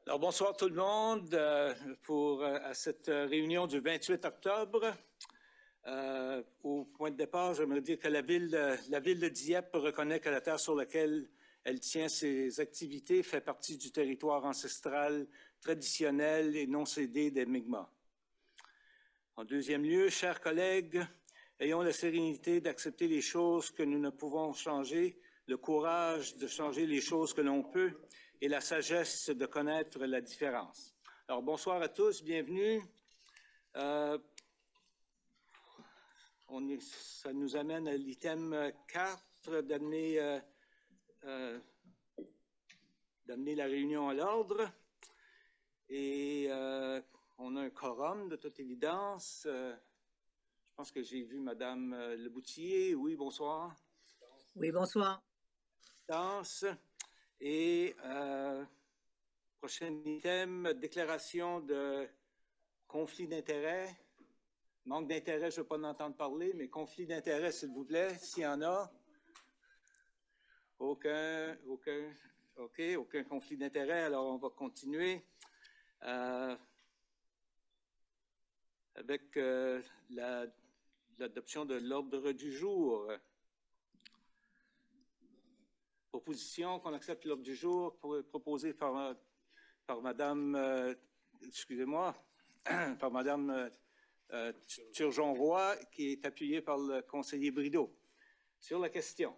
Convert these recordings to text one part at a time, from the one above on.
Alors, bonsoir tout le monde à cette réunion du 28 octobre. Au point de départ, j'aimerais dire que la ville de Dieppe reconnaît que la terre sur laquelle elle tient ses activités fait partie du territoire ancestral, traditionnel et non cédé des Mi'kmaq. En deuxième lieu, chers collègues, ayons la sérénité d'accepter les choses que nous ne pouvons changer, le courage de changer les choses que l'on peut et la sagesse de connaître la différence. Alors, bonsoir à tous, bienvenue. Ça nous amène à l'item 4, d'amener la réunion à l'ordre. Et on a un quorum, de toute évidence. Je pense que j'ai vu Mme Leboutillier. Oui, bonsoir. Oui, bonsoir. Et prochain item, déclaration de conflit d'intérêt. Manque d'intérêt, je ne veux pas en entendre parler, mais conflit d'intérêt, s'il vous plaît, s'il y en a. Aucun conflit d'intérêt. Alors, on va continuer avec l'adoption de l'ordre du jour. Proposition qu'on accepte l'ordre du jour proposée par Madame, par Madame Turgeon-Roy, qui est appuyée par le conseiller Brideau. Sur la question.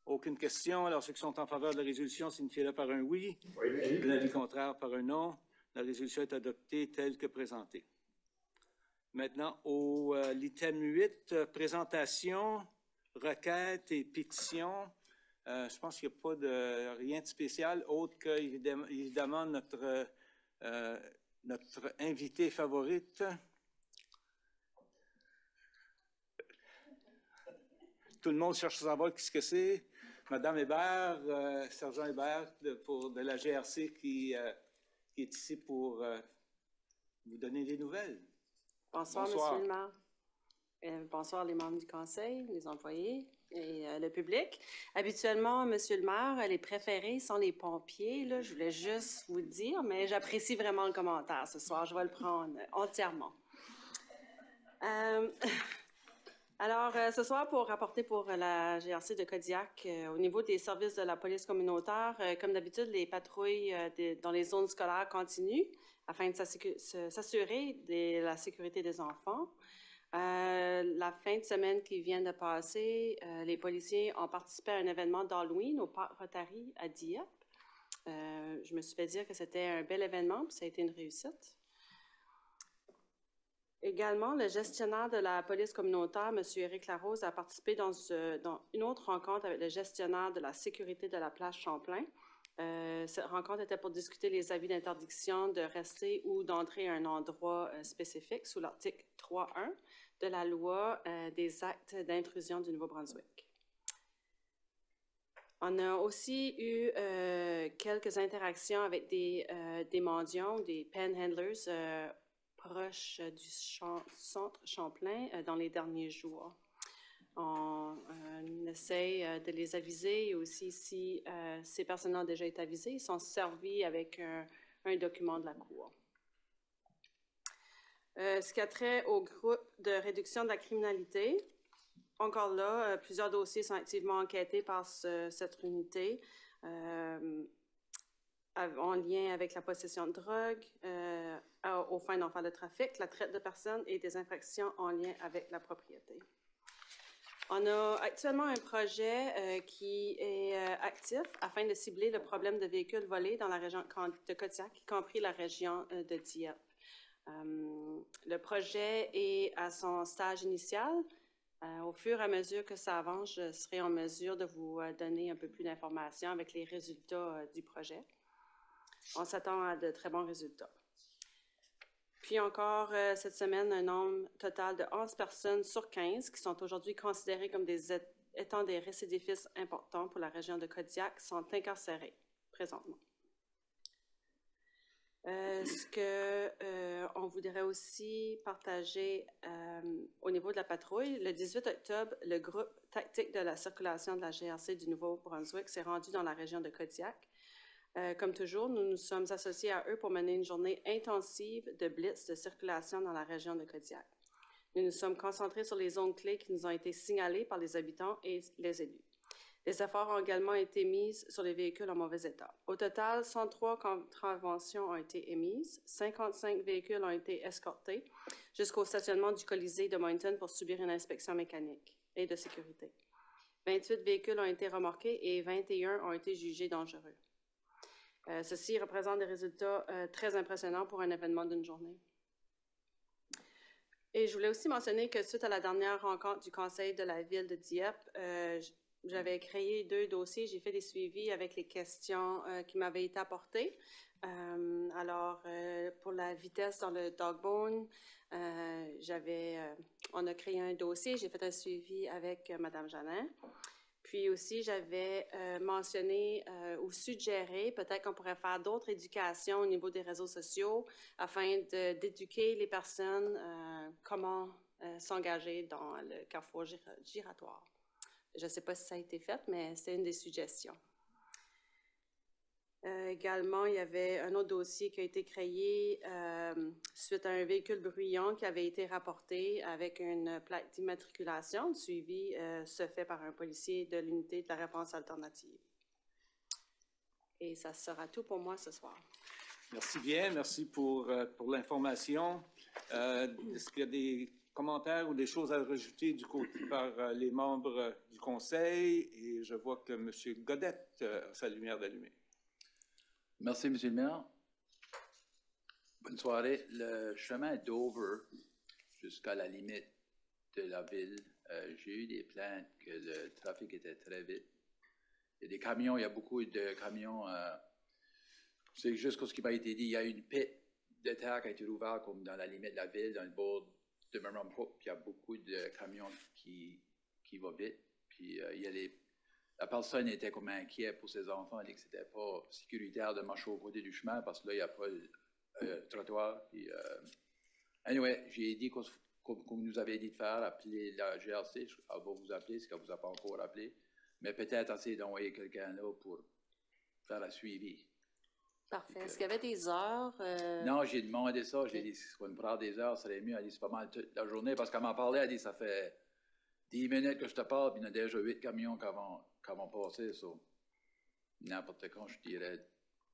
Aucune question. Alors, ceux qui sont en faveur de la résolution signifient-le par un oui. Oui. L'avis contraire par un non. La résolution est adoptée telle que présentée. Maintenant, au l'item 8, présentation, requête et pétition. Je pense qu'il n'y a pas rien de spécial, autre que, évidemment, notre invitée favorite. Tout le monde cherche à savoir ce que c'est. Madame Hébert, sergent Hébert de la GRC qui est ici pour vous donner des nouvelles. Bonsoir, Monsieur le maire. Bonsoir les membres du conseil, les employés et le public. Habituellement, Monsieur le maire, les préférés sont les pompiers. Là, je voulais juste vous dire, mais j'apprécie vraiment le commentaire ce soir. Je vais le prendre entièrement. Alors, ce soir, pour rapporter pour la GRC de Kodiak, au niveau des services de la police communautaire, comme d'habitude, les patrouilles dans les zones scolaires continuent afin de s'assurer de la sécurité des enfants. La fin de semaine qui vient de passer, les policiers ont participé à un événement d'Halloween au Parc Rotary à Dieppe. Je me suis fait dire que c'était un bel événement, puis ça a été une réussite. Également, le gestionnaire de la police communautaire, M. Éric Larose, a participé dans une autre rencontre avec le gestionnaire de la sécurité de la place Champlain. Cette rencontre était pour discuter les avis d'interdiction de rester ou d'entrer à un endroit spécifique sous l'article 3.1 de la loi des actes d'intrusion du Nouveau-Brunswick. On a aussi eu quelques interactions avec des mendiants, des panhandlers, proche du centre Champlain dans les derniers jours. On essaie de les aviser et aussi si ces personnes ont déjà été avisées, ils sont servis avec un document de la Cour. Ce qui a trait au groupe de réduction de la criminalité, encore là, plusieurs dossiers sont activement enquêtés par cette unité. En lien avec la possession de drogue, aux fins d'en faire le trafic, la traite de personnes et des infractions en lien avec la propriété. On a actuellement un projet qui est actif afin de cibler le problème de véhicules volés dans la région de Kodiak, y compris la région de Dieppe. Le projet est à son stage initial. Au fur et à mesure que ça avance, je serai en mesure de vous donner un peu plus d'informations avec les résultats du projet. On s'attend à de très bons résultats. Puis encore, cette semaine, un nombre total de 11 personnes sur 15 qui sont aujourd'hui considérées comme étant des récidifistes importants pour la région de Kodiak sont incarcérés présentement. Ce qu'on voudrait aussi partager au niveau de la patrouille, le 18 octobre, le groupe tactique de la circulation de la GRC du Nouveau-Brunswick s'est rendu dans la région de Kodiak Comme toujours, nous nous sommes associés à eux pour mener une journée intensive de blitz de circulation dans la région de Kodiak. Nous nous sommes concentrés sur les zones clés qui nous ont été signalées par les habitants et les élus. Les efforts ont également été mis sur les véhicules en mauvais état. Au total, 103 contraventions ont été émises, 55 véhicules ont été escortés jusqu'au stationnement du Colisée de Moncton pour subir une inspection mécanique et de sécurité. 28 véhicules ont été remorqués et 21 ont été jugés dangereux. Ceci représente des résultats très impressionnants pour un événement d'une journée. Et je voulais aussi mentionner que suite à la dernière rencontre du Conseil de la Ville de Dieppe, j'avais créé 2 dossiers. J'ai fait des suivis avec les questions qui m'avaient été apportées. Pour la vitesse dans le Dogbone, on a créé un dossier. J'ai fait un suivi avec Mme Janin. Puis aussi, j'avais mentionné ou suggéré, peut-être qu'on pourrait faire d'autres éducations au niveau des réseaux sociaux afin d'éduquer les personnes comment s'engager dans le carrefour giratoire. Je ne sais pas si ça a été fait, mais c'est une des suggestions. Également, il y avait un autre dossier qui a été créé suite à un véhicule bruyant qui avait été rapporté avec une plaque d'immatriculation. Le suivi se fait par un policier de l'unité de la réponse alternative. Et ça sera tout pour moi ce soir. Merci bien, merci pour l'information. Est-ce qu'il y a des commentaires ou des choses à rajouter par les membres du Conseil? Et je vois que M. Godette a sa lumière d'allumée. Merci, M. le maire. Bonne soirée. Le chemin d'Over jusqu'à la limite de la ville, j'ai eu des plaintes que le trafic était très vite. Il y a des camions, il y a beaucoup de camions. C'est juste ce qui m'a été dit. Il y a une piste de terre qui a été ouverte comme dans la limite de la ville, dans le bord de Murrumbidgee. Il y a beaucoup de camions qui vont vite. Puis il y a la personne était comme inquiète pour ses enfants. Elle dit que c'était pas sécuritaire de marcher au côté du chemin parce que là, il n'y a pas de trottoir. Puis, anyway, j'ai dit, comme vous nous avez dit de faire, appeler la GRC. Elle va vous appeler, si elle ne vous a pas encore appelé. Mais peut-être essayer d'envoyer quelqu'un là pour faire la suivi. Parfait. Est-ce qu'il y avait des heures? Non, j'ai demandé ça. J'ai dit, si on me prend des heures, ça serait mieux. Elle dit, c'est pas mal toute la journée. Parce qu'elle m'en parlait, elle dit, ça fait 10 minutes que je te parle, puis il y en a déjà 8 camions qui vont passer. So. N'importe quand, je dirais,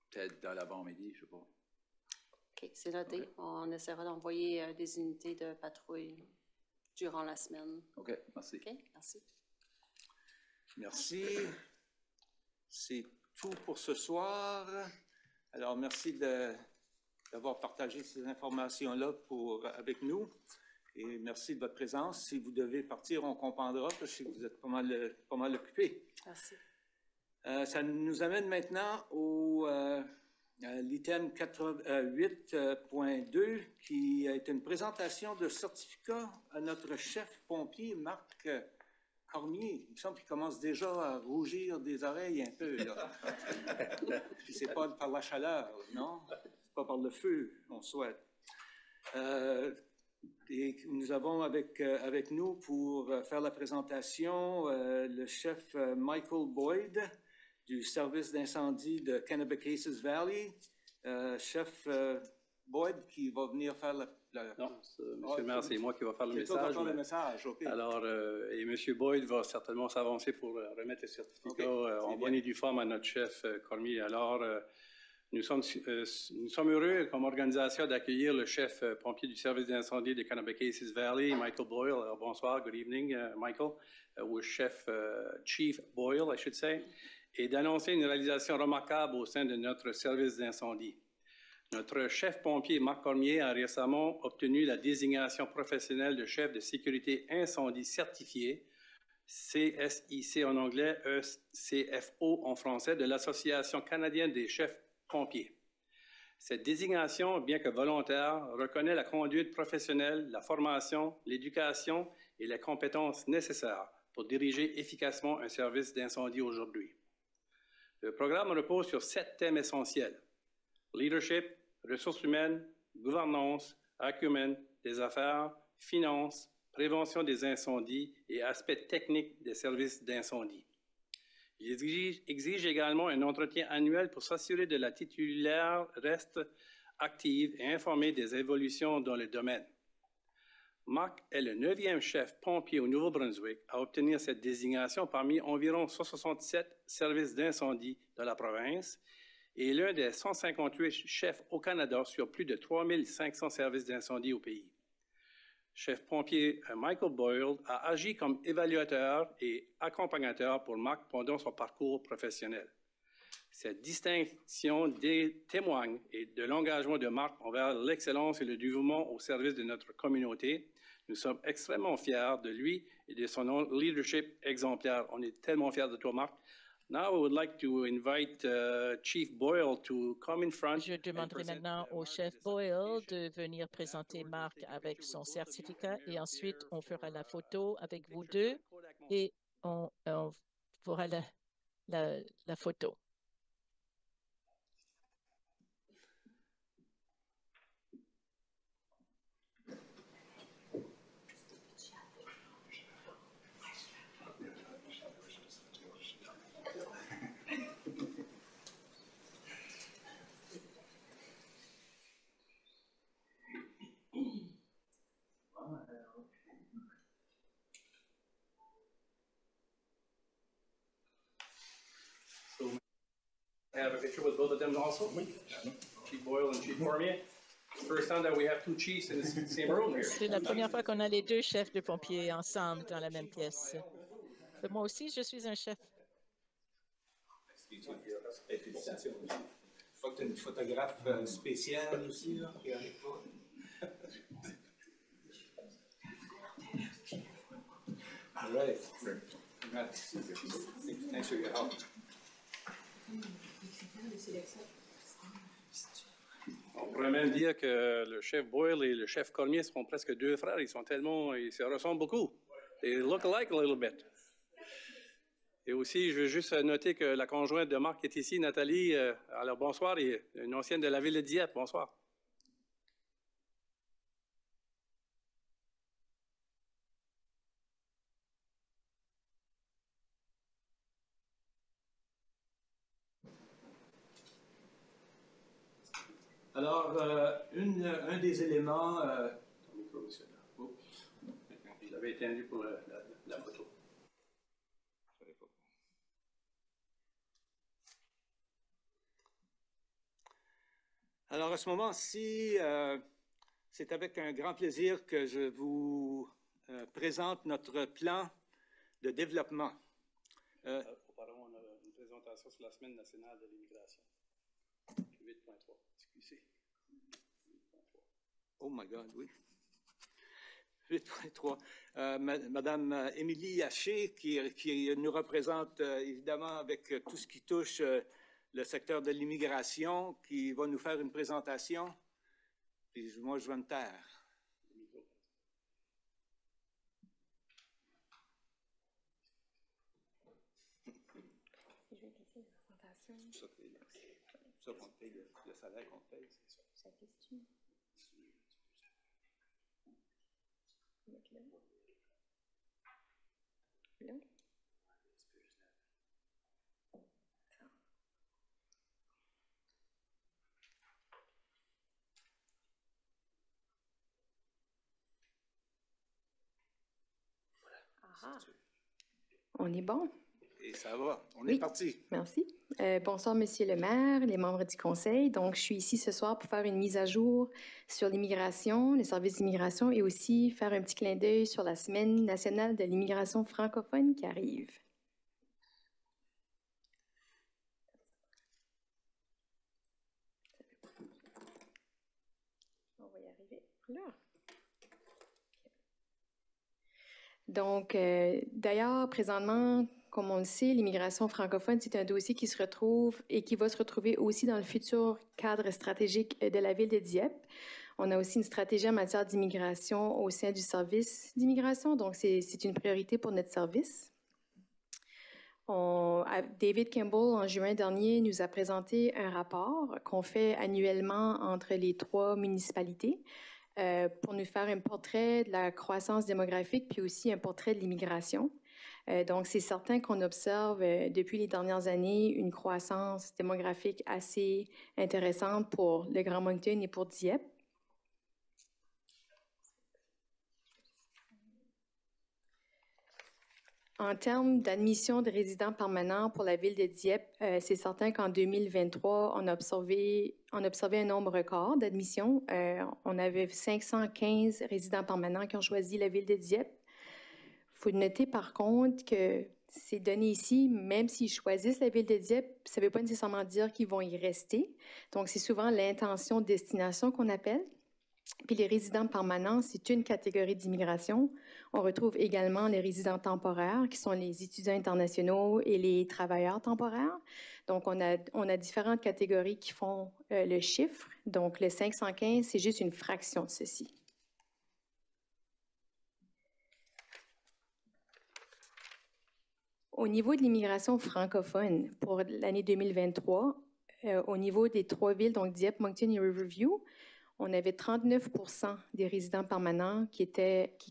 peut-être dans l'avant-midi, je sais pas. OK, c'est noté. Okay. On essaiera d'envoyer des unités de patrouille durant la semaine. OK, merci. OK, merci. Merci. C'est tout pour ce soir. Alors, merci d'avoir partagé ces informations-là avec nous. Et merci de votre présence. Si vous devez partir, on comprendra. Je sais que vous êtes pas mal occupés. Merci. Ça nous amène maintenant à l'item 8.2, qui est une présentation de certificat à notre chef pompier, Marc Cormier. Il me semble qu'il commence déjà à rougir des oreilles un peu. Puis c'est pas par la chaleur, non? C'est pas par le feu, on souhaite. Et nous avons avec nous pour faire la présentation le chef Michael Boyd du service d'incendie de Kennebecasis Valley. Chef Boyd qui va venir faire la... Non, monsieur le maire, c'est moi qui va faire le message. C'est toi qui va faire le message, OK. Alors, et M. Boyd va certainement s'avancer pour remettre le certificat en bonne et due forme à notre chef Cormier. Alors, nous sommes heureux comme organisation d'accueillir le chef pompier du service d'incendie de Kennebecasis Valley, Michael Boyle. Alors, bonsoir, good evening, Michael, ou Chief Boyle, I should say, et d'annoncer une réalisation remarquable au sein de notre service d'incendie. Notre chef pompier, Marc Cormier, a récemment obtenu la désignation professionnelle de chef de sécurité incendie certifié, CSIC en anglais, ECFO en français, de l'Association canadienne des chefs pompiers. Cette désignation, bien que volontaire, reconnaît la conduite professionnelle, la formation, l'éducation et les compétences nécessaires pour diriger efficacement un service d'incendie aujourd'hui. Le programme repose sur 7 thèmes essentiels: leadership, ressources humaines, gouvernance, acumen des affaires, finances, prévention des incendies et aspects techniques des services d'incendie. Il exige également un entretien annuel pour s'assurer que la titulaire reste active et informée des évolutions dans le domaine. Marc est le 9e chef pompier au Nouveau-Brunswick à obtenir cette désignation parmi environ 167 services d'incendie de la province et l'un des 158 chefs au Canada sur plus de 3500 services d'incendie au pays. Chef pompier Michael Boyle a agi comme évaluateur et accompagnateur pour Marc pendant son parcours professionnel. Cette distinction témoigne de l'engagement de Marc envers l'excellence et le dévouement au service de notre communauté. Nous sommes extrêmement fiers de lui et de son leadership exemplaire. On est tellement fiers de toi, Marc. Now I would like to invite Chief Boyle to come in front. Je demanderai maintenant au chef Boyle de venir présenter Marc avec son certificat et ensuite on fera la photo avec vous deux et on fera la photo. Have a picture with both of them also? Chief Boyle and Chief Cormier. First time that we have two chiefs in the same room here. C'est la première fois qu'on a les deux chefs de pompiers ensemble dans la même pièce. Moi aussi, je suis un chef. Félicitations. Je crois que tu as une photographe spéciale aussi, là, qui est avec toi. All right. Thanks for your help. On pourrait même dire que le chef Boyle et le chef Cormier seront presque deux frères. Ils se ressemblent beaucoup. They look alike a little bit. Et aussi, je veux juste noter que la conjointe de Marc est ici, Nathalie. Alors bonsoir, et une ancienne de la ville de Dieppe. Bonsoir. Alors, un des éléments... Ton micro, monsieur. Oups. Je l'avais éteint pour la photo. Alors, à ce moment-ci, c'est avec un grand plaisir que je vous présente notre plan de développement. Auparavant, on a une présentation sur la Semaine nationale de l'immigration. 8.3, excusez. 8.3. Oh my God, oui. 8.3. Madame Émilie Haché, qui nous représente évidemment avec tout ce qui touche le secteur de l'immigration, qui va nous faire une présentation. Puis moi, je vais me taire. C'est ça qu'on paye, le salaire qu'on paye, c'est ça. Ça question. Là. Ah. On est bon? Et ça va, on Oui. est parti. Merci. Bonsoir, Monsieur le maire, les membres du conseil. Donc, je suis ici ce soir pour faire une mise à jour sur l'immigration, le service d'immigration, et aussi faire un petit clin d'œil sur la Semaine nationale de l'immigration francophone qui arrive. On va y arriver là. Donc, d'ailleurs, présentement, comme on le sait, l'immigration francophone, c'est un dossier qui se retrouve et qui va se retrouver aussi dans le futur cadre stratégique de la ville de Dieppe. On a aussi une stratégie en matière d'immigration au sein du service d'immigration, donc c'est une priorité pour notre service. David Campbell, en juin dernier, nous a présenté un rapport qu'on fait annuellement entre les 3 municipalités pour nous faire un portrait de la croissance démographique, puis aussi un portrait de l'immigration. Donc, c'est certain qu'on observe depuis les dernières années une croissance démographique assez intéressante pour le Grand Moncton et pour Dieppe. En termes d'admission de résidents permanents pour la ville de Dieppe, c'est certain qu'en 2023, on a observé un nombre record d'admissions. On avait 515 résidents permanents qui ont choisi la ville de Dieppe. Il faut noter par contre que ces données ici, même s'ils choisissent la ville de Dieppe, ça ne veut pas nécessairement dire qu'ils vont y rester. Donc, c'est souvent l'intention de destination qu'on appelle. Puis les résidents permanents, c'est une catégorie d'immigration. On retrouve également les résidents temporaires, qui sont les étudiants internationaux et les travailleurs temporaires. Donc, on a différentes catégories qui font le chiffre. Donc, le 515, c'est juste une fraction de ceci. Au niveau de l'immigration francophone, pour l'année 2023, au niveau des 3 villes, donc Dieppe, Moncton et Riverview, on avait 39% des résidents permanents qui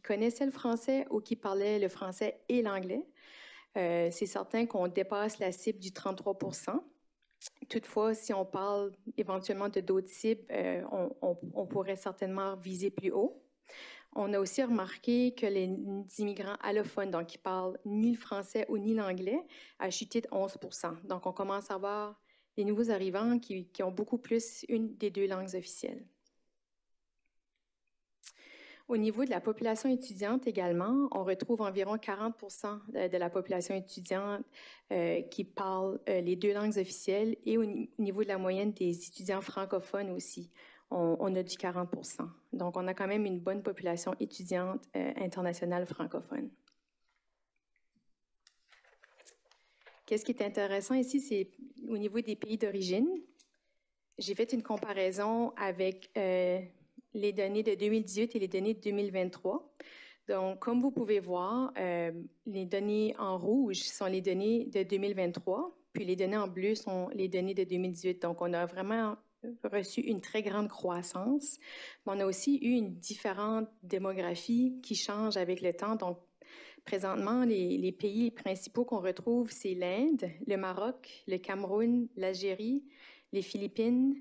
connaissaient le français ou qui parlaient le français et l'anglais. C'est certain qu'on dépasse la cible du 33%. Toutefois, si on parle éventuellement de d'autres cibles, on pourrait certainement viser plus haut. On a aussi remarqué que les immigrants allophones, donc qui parlent ni le français ou ni l'anglais, a chuté de 11%. Donc, on commence à avoir des nouveaux arrivants qui ont beaucoup plus une des 2 langues officielles. Au niveau de la population étudiante également, on retrouve environ 40% de la population étudiante qui parle les 2 langues officielles et au niveau de la moyenne des étudiants francophones aussi, on a du 40%. Donc, on a quand même une bonne population étudiante internationale francophone. Qu'est-ce qui est intéressant ici, c'est au niveau des pays d'origine. J'ai fait une comparaison avec les données de 2018 et les données de 2023. Donc, comme vous pouvez voir, les données en rouge sont les données de 2023, puis les données en bleu sont les données de 2018. Donc, on a vraiment reçu une très grande croissance, mais on a aussi eu une différente démographie qui change avec le temps. Donc, présentement, les pays principaux qu'on retrouve, c'est l'Inde, le Maroc, le Cameroun, l'Algérie, les Philippines,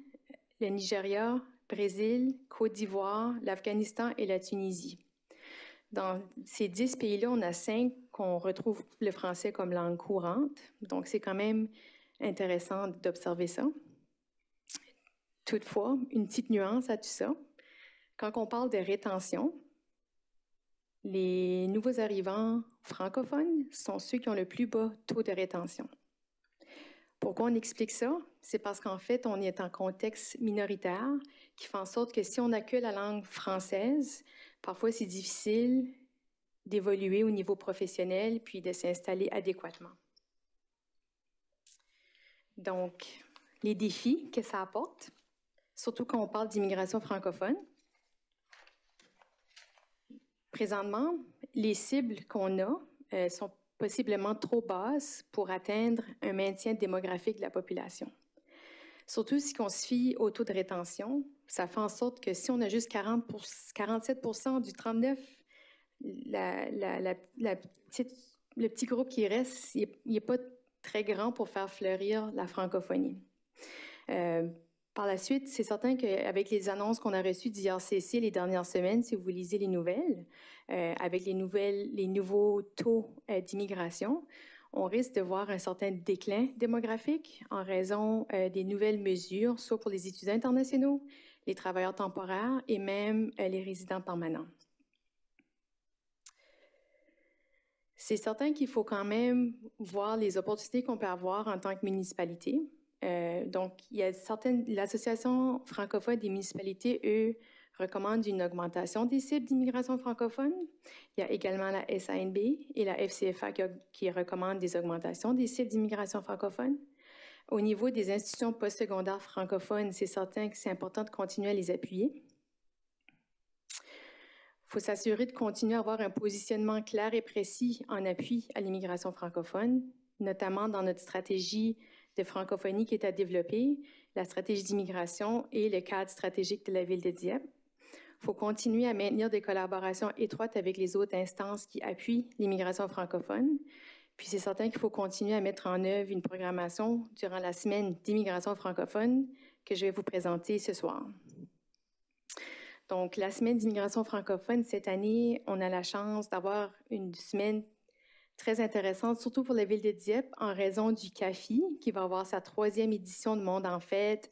le Nigeria, Brésil, Côte d'Ivoire, l'Afghanistan et la Tunisie. Dans ces 10 pays-là, on a 5 qu'on retrouve le français comme langue courante. Donc, c'est quand même intéressant d'observer ça. Toutefois, une petite nuance à tout ça. Quand on parle de rétention, les nouveaux arrivants francophones sont ceux qui ont le plus bas taux de rétention. Pourquoi on explique ça? C'est parce qu'en fait, on est en contexte minoritaire qui fait en sorte que si on n'a que la langue française, parfois c'est difficile d'évoluer au niveau professionnel puis de s'installer adéquatement. Donc, les défis que ça apporte, surtout quand on parle d'immigration francophone. Présentement, les cibles qu'on a sont possiblement trop basses pour atteindre un maintien démographique de la population. Surtout si on se fie au taux de rétention, ça fait en sorte que si on a juste 47% du 39%, le petit groupe qui reste, il n'est pas très grand pour faire fleurir la francophonie. Par la suite, c'est certain qu'avec les annonces qu'on a reçues d'IRCC les dernières semaines, si vous lisez les nouvelles, avec les nouveaux taux d'immigration, on risque de voir un certain déclin démographique en raison des nouvelles mesures, soit pour les étudiants internationaux, les travailleurs temporaires et même les résidents permanents. C'est certain qu'il faut quand même voir les opportunités qu'on peut avoir en tant que municipalité. Donc, il y a l'Association francophone des municipalités, eux, recommandent une augmentation des cibles d'immigration francophone. Il y a également la SANB et la FCFA qui recommandent des augmentations des cibles d'immigration francophone. Au niveau des institutions postsecondaires francophones, c'est certain que c'est important de continuer à les appuyer. Il faut s'assurer de continuer à avoir un positionnement clair et précis en appui à l'immigration francophone, notamment dans notre stratégie de francophonie qui est à développer, la stratégie d'immigration et le cadre stratégique de la ville de Dieppe. Il faut continuer à maintenir des collaborations étroites avec les autres instances qui appuient l'immigration francophone. Puis c'est certain qu'il faut continuer à mettre en œuvre une programmation durant la semaine d'immigration francophone que je vais vous présenter ce soir. Donc, la semaine d'immigration francophone, cette année, on a la chance d'avoir une semaine très intéressante, surtout pour la ville de Dieppe, en raison du CAFI, qui va avoir sa 3e édition de Monde en Fête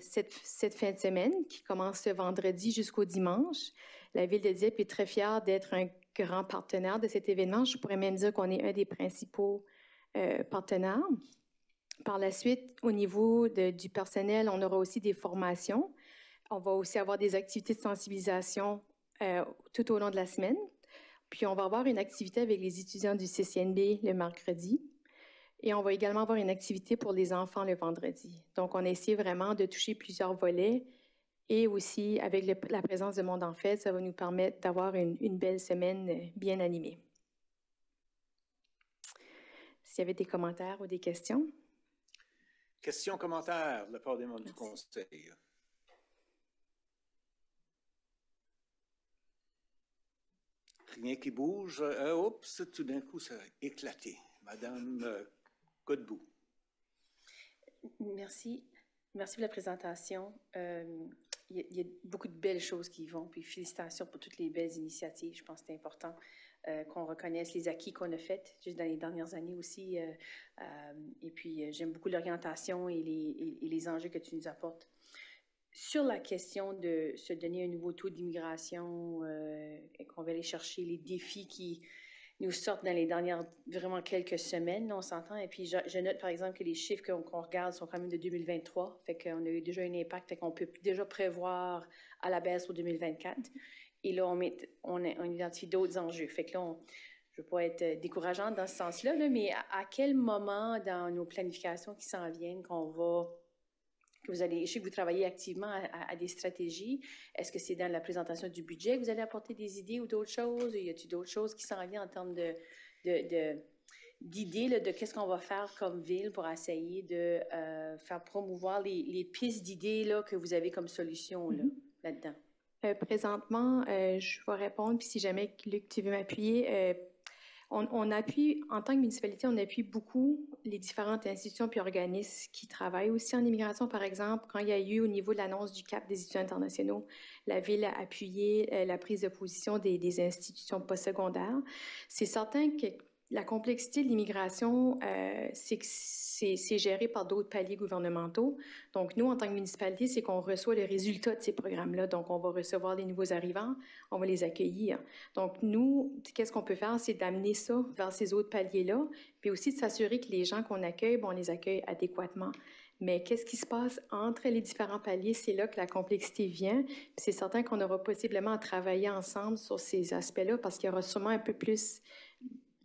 cette fin de semaine, qui commence ce vendredi jusqu'au dimanche. La ville de Dieppe est très fière d'être un grand partenaire de cet événement. Je pourrais même dire qu'on est un des principaux partenaires. Par la suite, au niveau du personnel, on aura aussi des formations. On va aussi avoir des activités de sensibilisation tout au long de la semaine. Puis, on va avoir une activité avec les étudiants du CCNB le mercredi. Et on va également avoir une activité pour les enfants le vendredi. Donc, on a essayé vraiment de toucher plusieurs volets. Et aussi, avec la présence de Monde en Fête, ça va nous permettre d'avoir une belle semaine bien animée. S'il y avait des commentaires ou des questions? Questions, commentaires de la part des membres du Conseil. Rien qui bouge. Oups, tout d'un coup, ça a éclaté. Madame Godbout. Merci. Merci pour la présentation. Il y a beaucoup de belles choses qui y vont. Puis félicitations pour toutes les belles initiatives. Je pense que c'est important qu'on reconnaisse les acquis qu'on a faits juste dans les dernières années aussi. Et puis, j'aime beaucoup l'orientation et les enjeux que tu nous apportes. Sur la question de se donner un nouveau taux d'immigration, et qu'on va aller chercher les défis qui nous sortent dans les dernières vraiment quelques semaines, là, on s'entend. Et puis, je note par exemple que les chiffres qu'on regarde sont quand même de 2023, fait qu'on a eu déjà un impact, fait qu'on peut déjà prévoir à la baisse pour 2024. Et là, on identifie d'autres enjeux. Fait que là, je ne veux pas être décourageante dans ce sens-là, là, mais à quel moment dans nos planifications qui s'en viennent que vous allez, je sais que vous travaillez activement à des stratégies. Est-ce que c'est dans la présentation du budget que vous allez apporter des idées ou d'autres choses? Y a-t-il d'autres choses qui s'en viennent en termes d'idées de qu'est-ce qu'on va faire comme ville pour essayer de faire promouvoir les pistes d'idées là, que vous avez comme solution là-dedans? Présentement, je vais répondre, puis si jamais, Luc, tu veux m'appuyer, on appuie, en tant que municipalité, on appuie beaucoup les différentes institutions puis organismes qui travaillent aussi en immigration. Par exemple, quand il y a eu au niveau de l'annonce du CAP des étudiants internationaux, la Ville a appuyé la prise de position des institutions postsecondaires. C'est certain que la complexité de l'immigration, c'est que c'est géré par d'autres paliers gouvernementaux. Donc, nous, en tant que municipalité, c'est qu'on reçoit les résultats de ces programmes-là. Donc, on va recevoir les nouveaux arrivants, on va les accueillir. Donc, nous, qu'est-ce qu'on peut faire? C'est d'amener ça vers ces autres paliers-là, puis aussi de s'assurer que les gens qu'on accueille, on les accueille adéquatement. Mais qu'est-ce qui se passe entre les différents paliers? C'est là que la complexité vient. Puis c'est certain qu'on aura possiblement à travailler ensemble sur ces aspects-là parce qu'il y aura sûrement un peu plus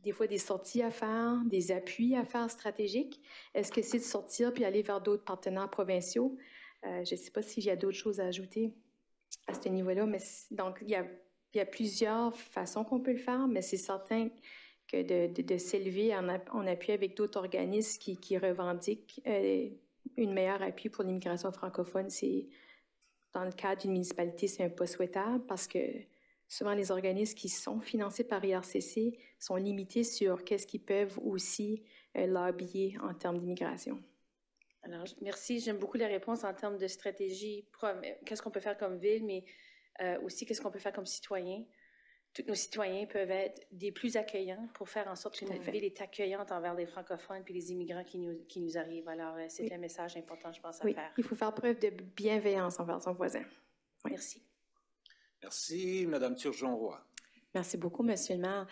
des fois des sorties à faire, des appuis à faire stratégiques. Est-ce que c'est de sortir puis aller vers d'autres partenaires provinciaux? Je ne sais pas s'il y a d'autres choses à ajouter à ce niveau-là, mais donc il y a plusieurs façons qu'on peut le faire, mais c'est certain que de s'élever en appui avec d'autres organismes qui revendiquent une meilleure appui pour l'immigration francophone, c'est dans le cadre d'une municipalité, c'est un pas souhaitable parce que souvent, les organismes qui sont financés par IRCC sont limités sur qu'est-ce qu'ils peuvent aussi lobbyer en termes d'immigration. Alors, merci. J'aime beaucoup les réponses en termes de stratégie. Qu'est-ce qu'on peut faire comme ville, mais aussi qu'est-ce qu'on peut faire comme citoyen. Tous nos citoyens peuvent être des plus accueillants pour faire en sorte que notre ville est accueillante envers les francophones puis les immigrants qui nous arrivent. Alors, c'est un message important, je pense, à faire. Il faut faire preuve de bienveillance envers son voisin. Oui. Merci. Merci, Madame Turgeon-Roy. Merci beaucoup, Monsieur le maire.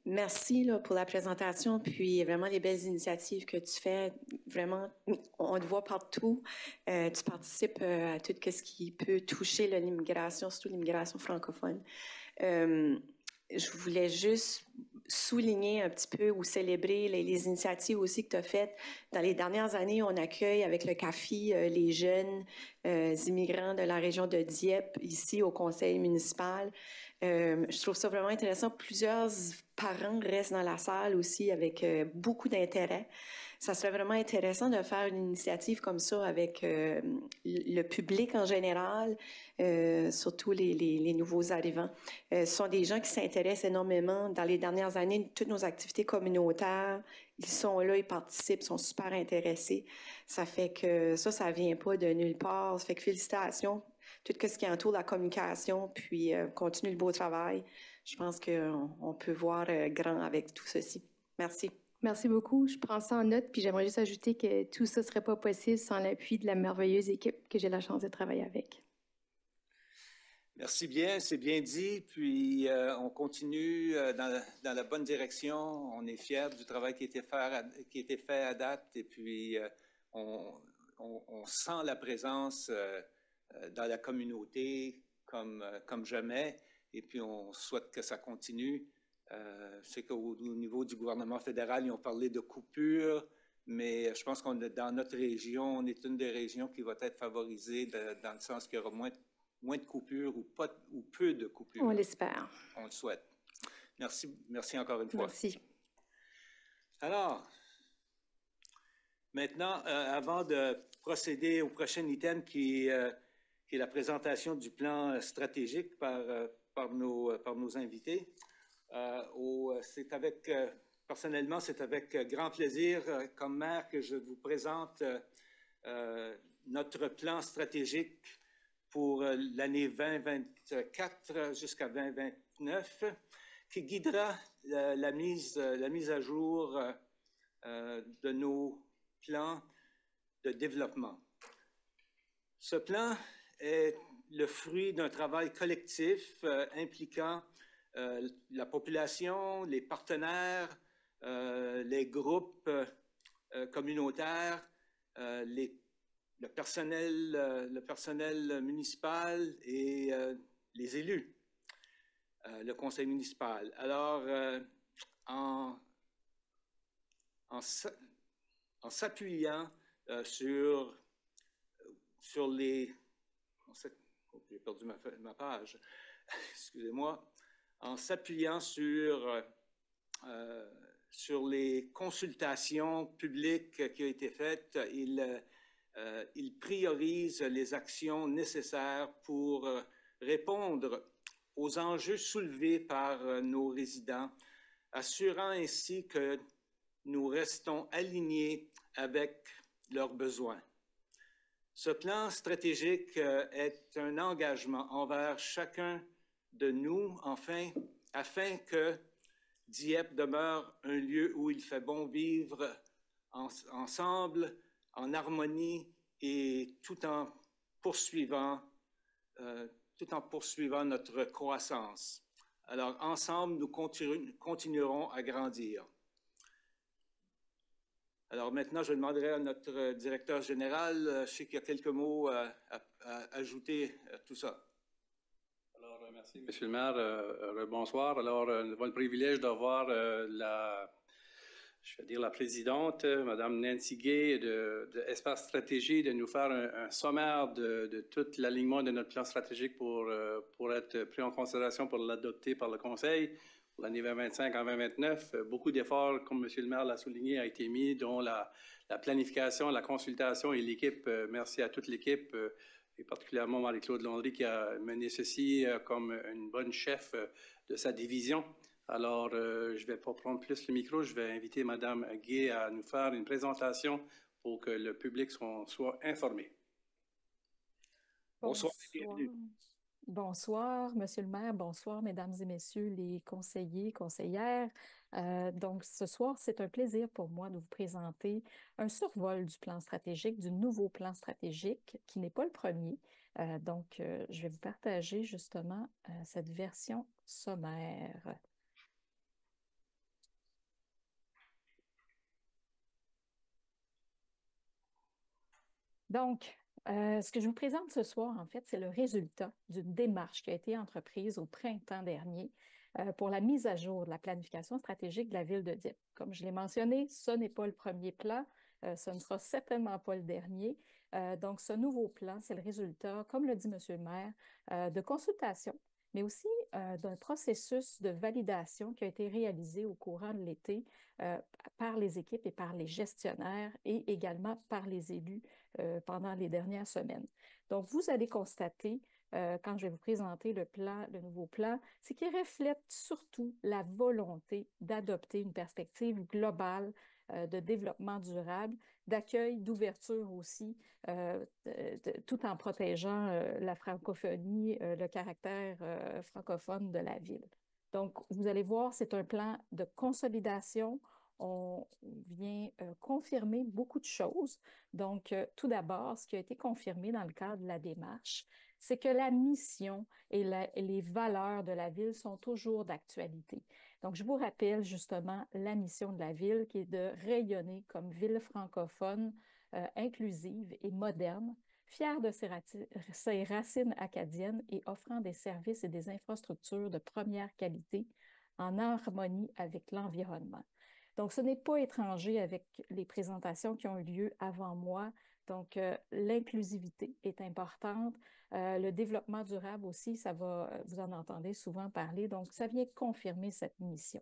Merci là, pour la présentation, puis vraiment les belles initiatives que tu fais. Vraiment, on te voit partout. Tu participes à tout ce qui peut toucher l'immigration, surtout l'immigration francophone. Je voulais juste souligner un petit peu ou célébrer les initiatives aussi que tu as faites. Dans les dernières années, on accueille avec le CAFI les jeunes immigrants de la région de Dieppe, ici au conseil municipal. Je trouve ça vraiment intéressant. Plusieurs parents restent dans la salle aussi avec beaucoup d'intérêt. ça serait vraiment intéressant de faire une initiative comme ça avec le public en général, surtout les nouveaux arrivants. Ce sont des gens qui s'intéressent énormément. Dans les dernières années, toutes nos activités communautaires, ils sont là, ils participent, sont super intéressés. Ça fait que ça vient pas de nulle part. Ça fait que félicitations. Tout ce qui entoure la communication, puis continue le beau travail. Je pense qu'on peut voir grand avec tout ceci. Merci. Merci beaucoup. Je prends ça en note, puis j'aimerais juste ajouter que tout ça ne serait pas possible sans l'appui de la merveilleuse équipe que j'ai la chance de travailler avec. Merci bien, c'est bien dit. Puis on continue dans la bonne direction. On est fiers du travail qui a été fait à date. Et puis on sent la présence dans la communauté comme jamais. Et puis on souhaite que ça continue. C'est qu'au niveau du gouvernement fédéral, ils ont parlé de coupures, mais je pense dans notre région, on est une des régions qui va être favorisée dans le sens qu'il y aura moins de coupures ou peu de coupures. On l'espère. On le souhaite. Merci encore une fois. Merci. Alors, maintenant, avant de procéder au prochain item qui est la présentation du plan stratégique par nos invités, personnellement, c'est avec grand plaisir comme maire que je vous présente notre plan stratégique pour l'année 2024 jusqu'à 2029 qui guidera la mise à jour de nos plans de développement. Ce plan est le fruit d'un travail collectif impliquant la population, les partenaires, les groupes communautaires, le personnel municipal et les élus, le conseil municipal. Alors, en s'appuyant sur les... J'ai perdu ma page. Excusez-moi. En s'appuyant sur les consultations publiques qui ont été faites, il priorise les actions nécessaires pour répondre aux enjeux soulevés par nos résidents, assurant ainsi que nous restons alignés avec leurs besoins. Ce plan stratégique est un engagement envers chacun de nous, afin que Dieppe demeure un lieu où il fait bon vivre ensemble, en harmonie et tout en poursuivant notre croissance. Alors, ensemble, nous continuerons à grandir. Alors maintenant, je demanderai à notre directeur général, je sais qu'il y a quelques mots à ajouter à tout ça. Alors, merci, Monsieur le maire. Bonsoir. Alors, nous avons le privilège d'avoir la présidente, Mme Nancy Gay, de Espace Stratégie, de nous faire un sommaire de tout l'alignement de notre plan stratégique pour être pris en considération pour l'adopter par le Conseil pour l'année 2025 en 2029. Beaucoup d'efforts, comme M. le maire l'a souligné, a été mis, dont la planification, la consultation et l'équipe. Merci à toute l'équipe, et particulièrement Marie-Claude Landry qui a mené ceci comme une bonne chef de sa division. Alors, je ne vais pas prendre plus le micro, je vais inviter Mme Gay à nous faire une présentation pour que le public soit informé. Bonsoir. Bonsoir, Monsieur le maire, bonsoir, Mesdames et Messieurs les conseillers, conseillères. Donc, ce soir, c'est un plaisir pour moi de vous présenter un survol du plan stratégique, du nouveau plan stratégique, qui n'est pas le premier. Je vais vous partager justement cette version sommaire. Donc, ce que je vous présente ce soir, en fait, c'est le résultat d'une démarche qui a été entreprise au printemps dernier pour la mise à jour de la planification stratégique de la ville de Dieppe. Comme je l'ai mentionné, ce n'est pas le premier plan, ce ne sera certainement pas le dernier. Donc, ce nouveau plan, c'est le résultat, comme le dit M. le maire, de consultations mais aussi d'un processus de validation qui a été réalisé au courant de l'été par les équipes et par les gestionnaires et également par les élus pendant les dernières semaines. Donc, vous allez constater, quand je vais vous présenter le nouveau plan, c'est qu'il reflète surtout la volonté d'adopter une perspective globale de développement durable, d'accueil, d'ouverture aussi, tout en protégeant la francophonie, le caractère francophone de la ville. Donc, vous allez voir, c'est un plan de consolidation. On vient confirmer beaucoup de choses. Donc, tout d'abord, ce qui a été confirmé dans le cadre de la démarche, c'est que la mission et les valeurs de la ville sont toujours d'actualité. Donc, je vous rappelle justement la mission de la ville qui est de rayonner comme ville francophone inclusive et moderne, fière de ses racines acadiennes et offrant des services et des infrastructures de première qualité en harmonie avec l'environnement. Donc, ce n'est pas étranger avec les présentations qui ont eu lieu avant moi. Donc, l'inclusivité est importante. Le développement durable aussi, vous en entendez souvent parler. Donc, ça vient confirmer cette mission.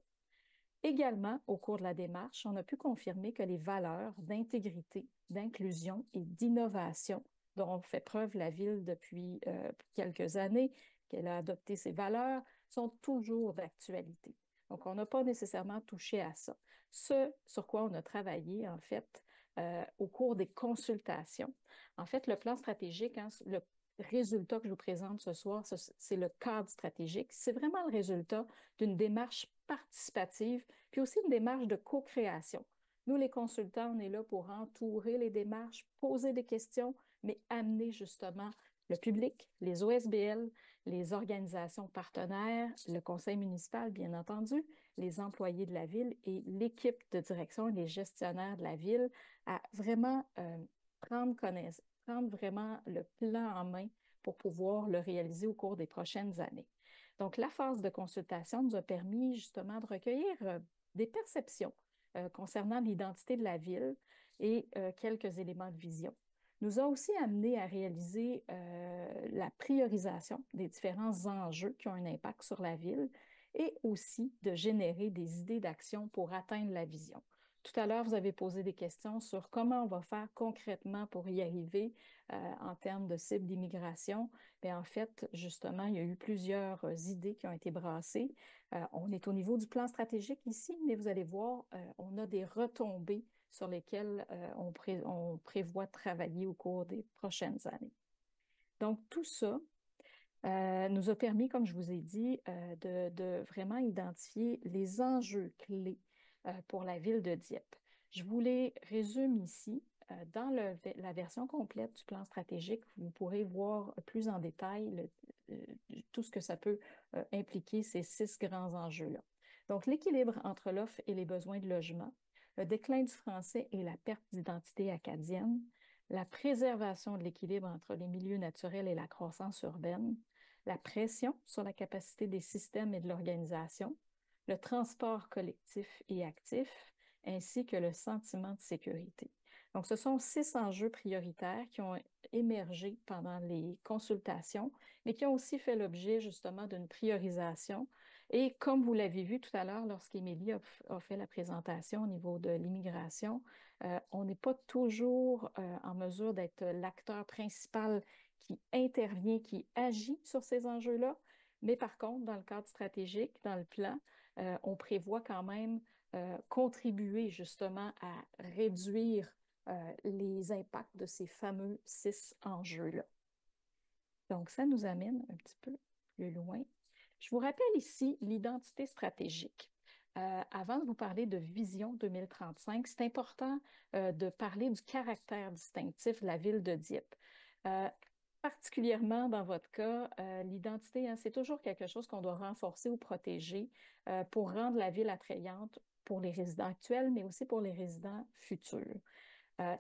Également, au cours de la démarche, on a pu confirmer que les valeurs d'intégrité, d'inclusion et d'innovation dont fait preuve la Ville depuis quelques années, qu'elle a adopté ces valeurs, sont toujours d'actualité. Donc, on n'a pas nécessairement touché à ça. Ce sur quoi on a travaillé, en fait, au cours des consultations. En fait, le plan stratégique, le résultat que je vous présente ce soir, c'est le cadre stratégique. C'est vraiment le résultat d'une démarche participative, puis aussi une démarche de co-création. Nous, les consultants, on est là pour entourer les démarches, poser des questions, mais amener justement le public, les OSBL, les organisations partenaires, le conseil municipal, bien entendu, les employés de la ville et l'équipe de direction et les gestionnaires de la ville à vraiment prendre vraiment le plan en main pour pouvoir le réaliser au cours des prochaines années. Donc, la phase de consultation nous a permis justement de recueillir des perceptions concernant l'identité de la ville et quelques éléments de vision. Nous a aussi amené à réaliser la priorisation des différents enjeux qui ont un impact sur la ville et aussi de générer des idées d'action pour atteindre la vision. Tout à l'heure, vous avez posé des questions sur comment on va faire concrètement pour y arriver en termes de cible d'immigration. En fait, justement, il y a eu plusieurs idées qui ont été brassées. On est au niveau du plan stratégique ici, mais vous allez voir, on a des retombées sur lesquelles on prévoit travailler au cours des prochaines années. Donc, tout ça nous a permis, comme je vous ai dit, de vraiment identifier les enjeux clés pour la ville de Dieppe. Je vous les résume ici. Dans la version complète du plan stratégique, vous pourrez voir plus en détail tout ce que ça peut impliquer, ces 6 grands enjeux-là. Donc, l'équilibre entre l'offre et les besoins de logement, le déclin du français et la perte d'identité acadienne, la préservation de l'équilibre entre les milieux naturels et la croissance urbaine, la pression sur la capacité des systèmes et de l'organisation, le transport collectif et actif, ainsi que le sentiment de sécurité. Donc, ce sont 6 enjeux prioritaires qui ont émergé pendant les consultations, mais qui ont aussi fait l'objet justement d'une priorisation. Et comme vous l'avez vu tout à l'heure, lorsqu'Émilie a fait la présentation au niveau de l'immigration, on n'est pas toujours en mesure d'être l'acteur principal qui intervient, qui agit sur ces enjeux-là. Mais par contre, dans le cadre stratégique, dans le plan, on prévoit quand même contribuer justement à réduire les impacts de ces fameux 6 enjeux-là. Donc, ça nous amène un petit peu plus loin. Je vous rappelle ici l'identité stratégique. Avant de vous parler de Vision 2035, c'est important de parler du caractère distinctif de la ville de Dieppe. Particulièrement dans votre cas, l'identité, c'est toujours quelque chose qu'on doit renforcer ou protéger pour rendre la ville attrayante pour les résidents actuels, mais aussi pour les résidents futurs.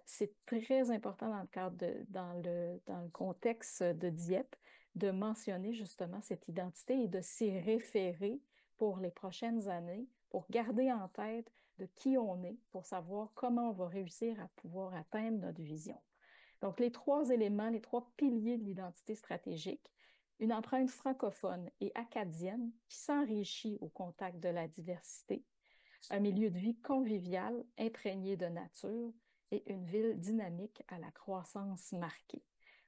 C'est très important dans le cadre dans le contexte de Dieppe de mentionner justement cette identité et de s'y référer pour les prochaines années, pour garder en tête de qui on est, pour savoir comment on va réussir à pouvoir atteindre notre vision. Donc, les 3 éléments, les 3 piliers de l'identité stratégique, une empreinte francophone et acadienne qui s'enrichit au contact de la diversité, un milieu de vie convivial, imprégné de nature et une ville dynamique à la croissance marquée.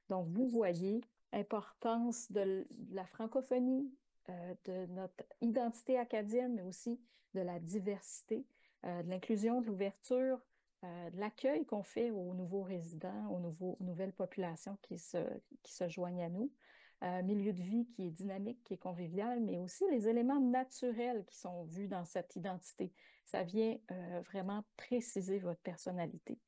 Donc, vous voyez l'importance de la francophonie, de notre identité acadienne, mais aussi de la diversité, de l'inclusion, de l'ouverture, de l'accueil qu'on fait aux nouveaux résidents, aux nouvelles populations qui se joignent à nous. Milieu de vie qui est dynamique, qui est convivial, mais aussi les éléments naturels qui sont vus dans cette identité. Ça vient vraiment préciser votre personnalité.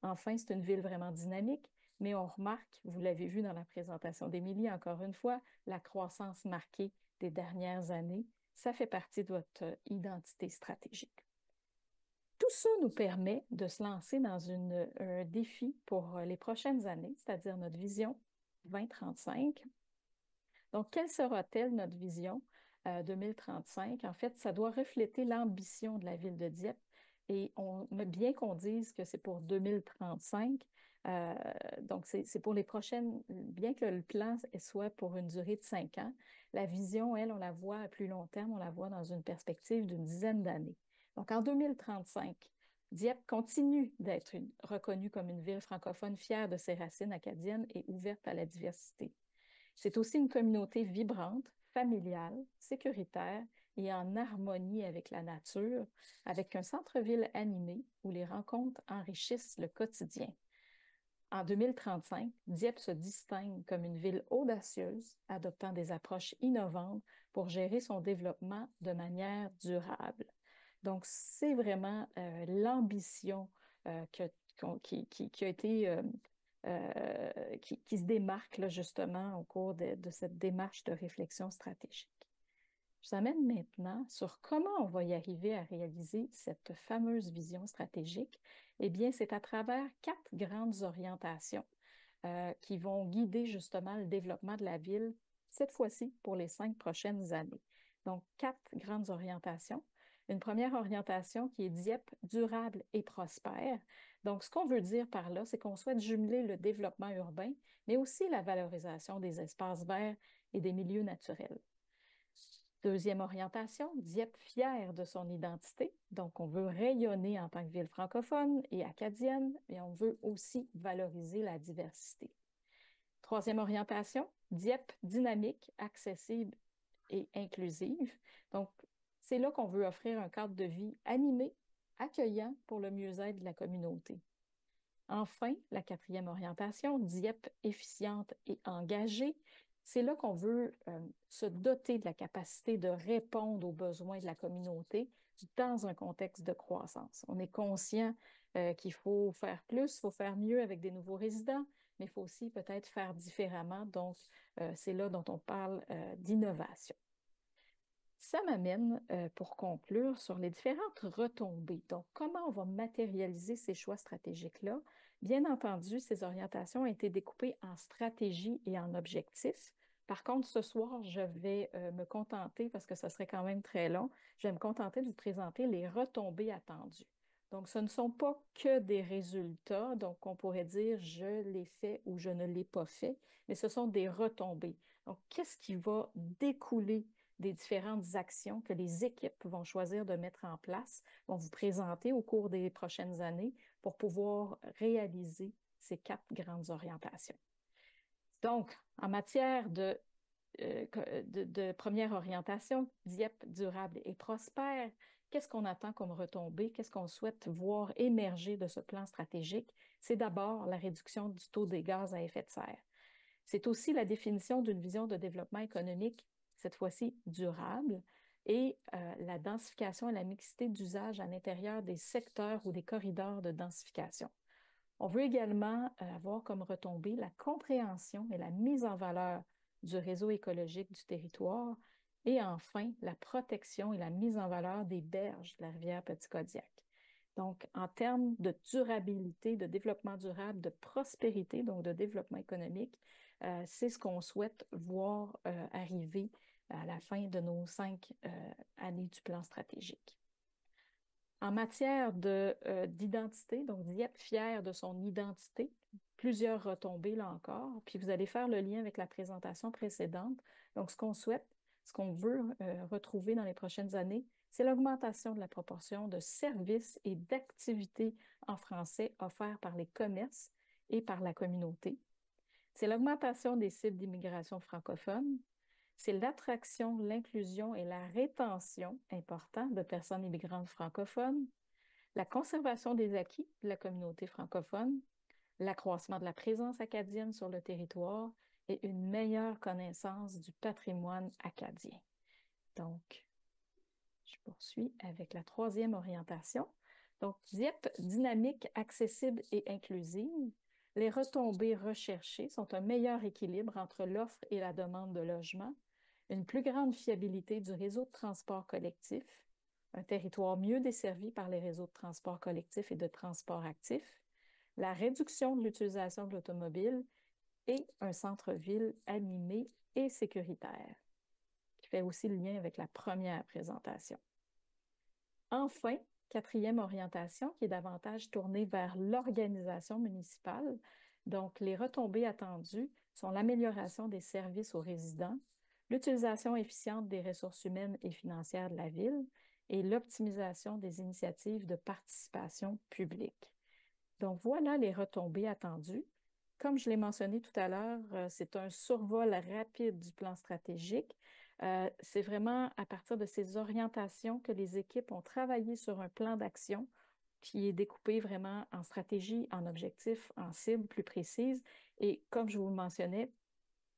Enfin, c'est une ville vraiment dynamique, mais on remarque, vous l'avez vu dans la présentation d'Émilie, encore une fois, la croissance marquée des dernières années. Ça fait partie de votre identité stratégique. Tout ça nous permet de se lancer dans un défi pour les prochaines années, c'est-à-dire notre vision 2035. Donc, quelle sera-t-elle notre vision 2035? En fait, ça doit refléter l'ambition de la ville de Dieppe. Et bien qu'on dise que c'est pour 2035, donc c'est pour les prochaines, bien que le plan soit pour une durée de 5 ans, la vision, elle, on la voit à plus long terme, on la voit dans une perspective d'une dizaine d'années. Donc, en 2035, Dieppe continue d'être reconnue comme une ville francophone fière de ses racines acadiennes et ouverte à la diversité. C'est aussi une communauté vibrante, familiale, sécuritaire et en harmonie avec la nature, avec un centre-ville animé où les rencontres enrichissent le quotidien. En 2035, Dieppe se distingue comme une ville audacieuse, adoptant des approches innovantes pour gérer son développement de manière durable. Donc, c'est vraiment l'ambition qui a été qui se démarque là, justement au cours de cette démarche de réflexion stratégique. Je vous amène maintenant sur comment on va y arriver à réaliser cette fameuse vision stratégique. Eh bien, c'est à travers 4 grandes orientations qui vont guider justement le développement de la ville, cette fois-ci pour les 5 prochaines années. Donc, 4 grandes orientations. Une première orientation qui est Dieppe durable et prospère. Donc, ce qu'on veut dire par là, c'est qu'on souhaite jumeler le développement urbain, mais aussi la valorisation des espaces verts et des milieux naturels. Deuxième orientation, Dieppe fière de son identité. Donc, on veut rayonner en tant que ville francophone et acadienne, et on veut aussi valoriser la diversité. Troisième orientation, Dieppe dynamique, accessible et inclusive. Donc, c'est là qu'on veut offrir un cadre de vie animé, accueillant pour le mieux-être de la communauté. Enfin, la 4e orientation, Dieppe efficiente et engagée. C'est là qu'on veut se doter de la capacité de répondre aux besoins de la communauté dans un contexte de croissance. On est conscient qu'il faut faire plus, il faut faire mieux avec des nouveaux résidents, mais il faut aussi peut-être faire différemment. Donc, c'est là dont on parle d'innovation. Ça m'amène, pour conclure, sur les différentes retombées. Donc, comment on va matérialiser ces choix stratégiques-là? Bien entendu, ces orientations ont été découpées en stratégies et en objectifs. Par contre, ce soir, je vais me contenter, parce que ça serait quand même très long, je vais me contenter de vous présenter les retombées attendues. Donc, ce ne sont pas que des résultats, donc on pourrait dire « je l'ai fait » ou « je ne l'ai pas fait », mais ce sont des retombées. Donc, qu'est-ce qui va découler des différentes actions que les équipes vont choisir de mettre en place, vont vous présenter au cours des prochaines années pour pouvoir réaliser ces 4 grandes orientations. Donc, en matière de première orientation, Dieppe durable et prospère, qu'est-ce qu'on attend comme retombée? Qu'est-ce qu'on souhaite voir émerger de ce plan stratégique? C'est d'abord la réduction du taux des gaz à effet de serre. C'est aussi la définition d'une vision de développement économique cette fois-ci durable, et la densification et la mixité d'usage à l'intérieur des secteurs ou des corridors de densification. On veut également avoir comme retombée la compréhension et la mise en valeur du réseau écologique du territoire, et enfin la protection et la mise en valeur des berges de la rivière Petit-Kodiak. Donc, en termes de durabilité, de développement durable, de prospérité, donc de développement économique, c'est ce qu'on souhaite voir arriver à la fin de nos 5 années du plan stratégique. En matière d'identité, donc Dieppe fière de son identité, plusieurs retombées là encore, puis vous allez faire le lien avec la présentation précédente. Donc, ce qu'on souhaite, ce qu'on veut retrouver dans les prochaines années, c'est l'augmentation de la proportion de services et d'activités en français offerts par les commerces et par la communauté. C'est l'augmentation des cibles d'immigration francophone. C'est l'attraction, l'inclusion et la rétention importante de personnes immigrantes francophones, la conservation des acquis de la communauté francophone, l'accroissement de la présence acadienne sur le territoire et une meilleure connaissance du patrimoine acadien. Donc, je poursuis avec la troisième orientation. Donc, DIEP, dynamique, accessible et inclusive. Les retombées recherchées sont un meilleur équilibre entre l'offre et la demande de logement, une plus grande fiabilité du réseau de transport collectif, un territoire mieux desservi par les réseaux de transport collectif et de transport actif, la réduction de l'utilisation de l'automobile et un centre-ville animé et sécuritaire, qui fait aussi le lien avec la première présentation. Enfin, quatrième orientation, qui est davantage tournée vers l'organisation municipale. Donc, les retombées attendues sont l'amélioration des services aux résidents, l'utilisation efficiente des ressources humaines et financières de la ville et l'optimisation des initiatives de participation publique. Donc, voilà les retombées attendues. Comme je l'ai mentionné tout à l'heure, c'est un survol rapide du plan stratégique. C'est vraiment à partir de ces orientations que les équipes ont travaillé sur un plan d'action qui est découpé vraiment en stratégie, en objectifs, en cibles plus précises. Et comme je vous le mentionnais,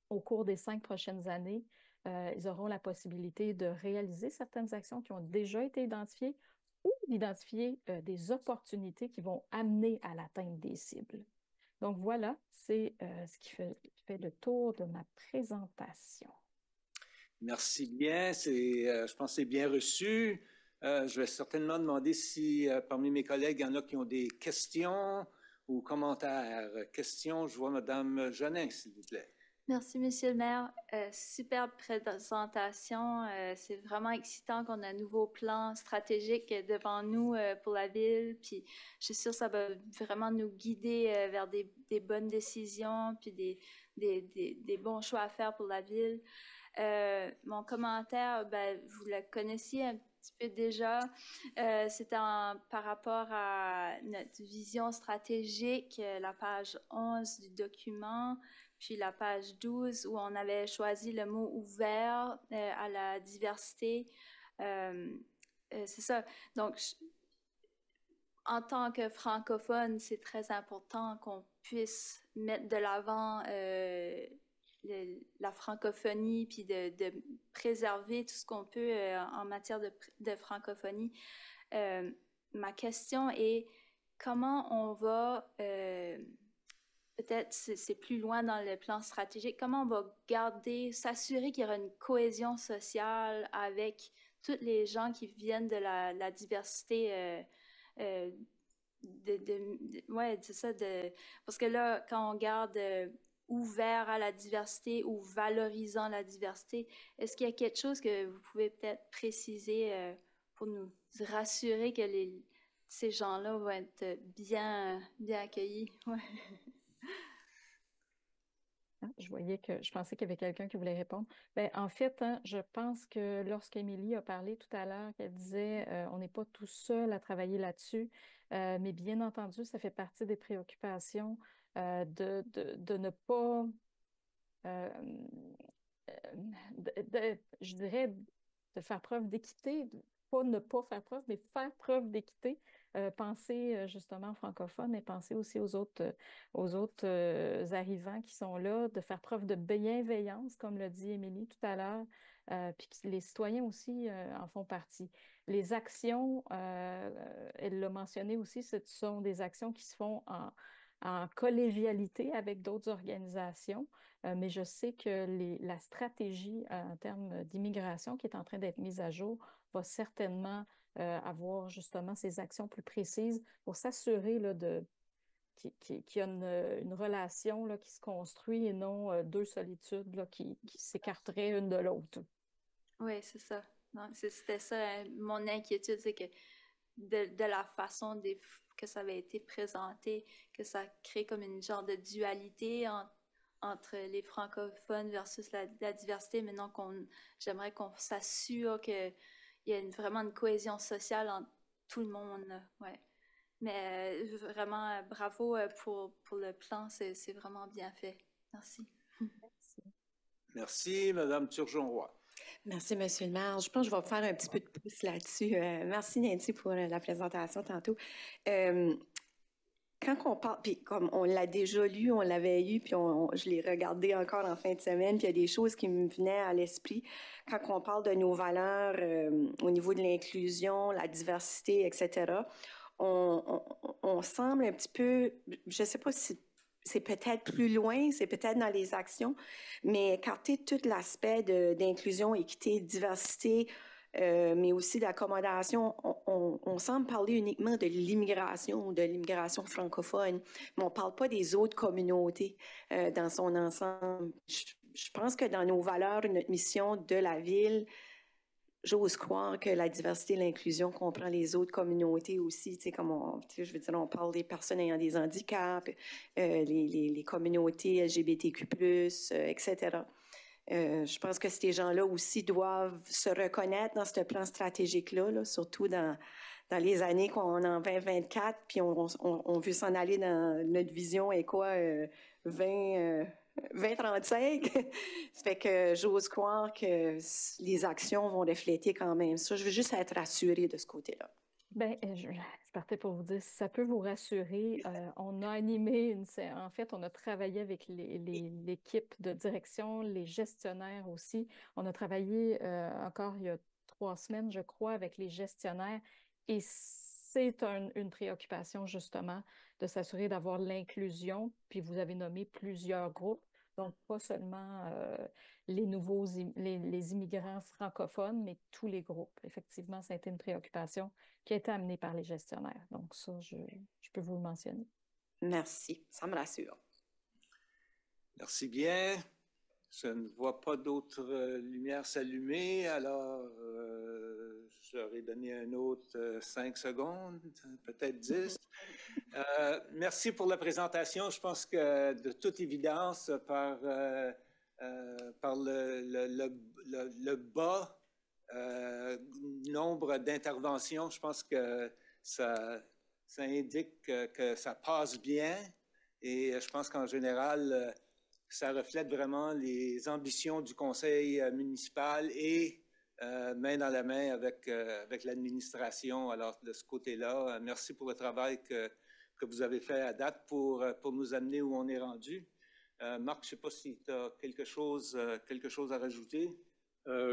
au cours des 5 prochaines années, ils auront la possibilité de réaliser certaines actions qui ont déjà été identifiées ou d'identifier des opportunités qui vont amener à l'atteinte des cibles. Donc voilà, c'est ce qui fait le tour de ma présentation. Merci bien. Je pense que c'est bien reçu. Je vais certainement demander si parmi mes collègues, il y en a qui ont des questions ou commentaires. Questions, je vois Mme Jeannin, s'il vous plaît. Merci, Monsieur le maire. Superbe présentation. C'est vraiment excitant qu'on a un nouveau plan stratégique devant nous pour la ville. Puis je suis sûre que ça va vraiment nous guider vers des bonnes décisions puis des bons choix à faire pour la ville. Mon commentaire, vous le connaissiez un petit peu déjà. C'était par rapport à notre vision stratégique, la page 11 du document. Puis la page 12 où on avait choisi le mot ouvert à la diversité. C'est ça. Donc, en tant que francophone, c'est très important qu'on puisse mettre de l'avant la francophonie puis de préserver tout ce qu'on peut en matière de francophonie. Ma question est comment on va... peut-être c'est plus loin dans le plan stratégique, comment on va s'assurer qu'il y aura une cohésion sociale avec tous les gens qui viennent de la diversité, ouais, c'est ça, parce que là, quand on regarde ouvert à la diversité ou valorisant la diversité, est-ce qu'il y a quelque chose que vous pouvez peut-être préciser pour nous rassurer que ces gens-là vont être bien accueillis? Ouais. Je pensais qu'il y avait quelqu'un qui voulait répondre. Bien, en fait, je pense que lorsqu'Émilie a parlé tout à l'heure, qu'elle disait on n'est pas tout seul à travailler là-dessus, mais bien entendu, ça fait partie des préoccupations de ne pas, je dirais, de faire preuve d'équité, pas ne pas faire preuve, mais faire preuve d'équité. Penser justement aux francophones et penser aussi aux autres arrivants qui sont là, de faire preuve de bienveillance, comme l'a dit Émilie tout à l'heure, puis que les citoyens aussi en font partie. Les actions, elle l'a mentionné aussi, ce sont des actions qui se font en collégialité avec d'autres organisations, mais je sais que la stratégie en termes d'immigration qui est en train d'être mise à jour va certainement avoir justement ces actions plus précises pour s'assurer qu'il y a une relation là, qui se construit et non deux solitudes là, qui s'écarteraient une de l'autre. Oui, c'est ça. C'était ça mon inquiétude, c'est que de la façon que ça avait été présenté, que ça crée comme une genre de dualité entre les francophones versus la diversité. Maintenant j'aimerais qu'on s'assure qu'il y a vraiment une cohésion sociale entre tout le monde. Ouais. Mais vraiment, bravo pour le plan, c'est vraiment bien fait. Merci. Merci, Mme Turgeon-Roy. Merci, M. le maire. Je pense que je vais faire un petit peu de pouce là-dessus. Merci, Nancy, pour la présentation tantôt. Quand on parle, puis comme on l'a déjà lu, on l'avait eu, puis je l'ai regardé encore en fin de semaine, puis il y a des choses qui me venaient à l'esprit. Quand on parle de nos valeurs au niveau de l'inclusion, la diversité, etc., on semble un petit peu, je ne sais pas si c'est peut-être plus loin, c'est peut-être dans les actions, mais écarter tout l'aspect d'inclusion, équité, diversité, mais aussi d'accommodation, on semble parler uniquement de l'immigration francophone, mais on ne parle pas des autres communautés dans son ensemble. Je pense que dans nos valeurs, notre mission de la ville, j'ose croire que la diversité et l'inclusion comprend les autres communautés aussi, tu sais, comme je veux dire, on parle des personnes ayant des handicaps, les communautés LGBTQ+, etc. Je pense que ces gens-là aussi doivent se reconnaître dans ce plan stratégique-là, là, surtout dans les années qu'on est en 2024, puis on veut s'en aller dans notre vision est quoi, 2035. Ça fait que j'ose croire que les actions vont refléter quand même ça. Je veux juste être rassurée de ce côté-là. Bien, je partais pour vous dire, si ça peut vous rassurer, on a animé en fait, on a travaillé avec l'équipe de direction, les gestionnaires aussi. On a travaillé encore il y a 3 semaines, je crois, avec les gestionnaires. Et c'est une préoccupation, justement, de s'assurer d'avoir l'inclusion. Puis vous avez nommé plusieurs groupes, donc pas seulement les immigrants francophones, mais tous les groupes. Effectivement, ça a été une préoccupation qui a été amenée par les gestionnaires. Donc ça, je peux vous le mentionner. Merci, ça me rassure. Merci bien. Je ne vois pas d'autres lumières s'allumer, alors je leur ai donné un autre 5 secondes, peut-être 10. Merci pour la présentation. Je pense que de toute évidence, par le bas nombre d'interventions, je pense que ça indique que ça passe bien et je pense qu'en général, ça reflète vraiment les ambitions du conseil municipal et main dans la main avec l'administration. Alors, de ce côté-là, merci pour le travail que vous avez fait à date pour nous amener où on est rendu. Marc, je ne sais pas si tu as quelque chose à rajouter.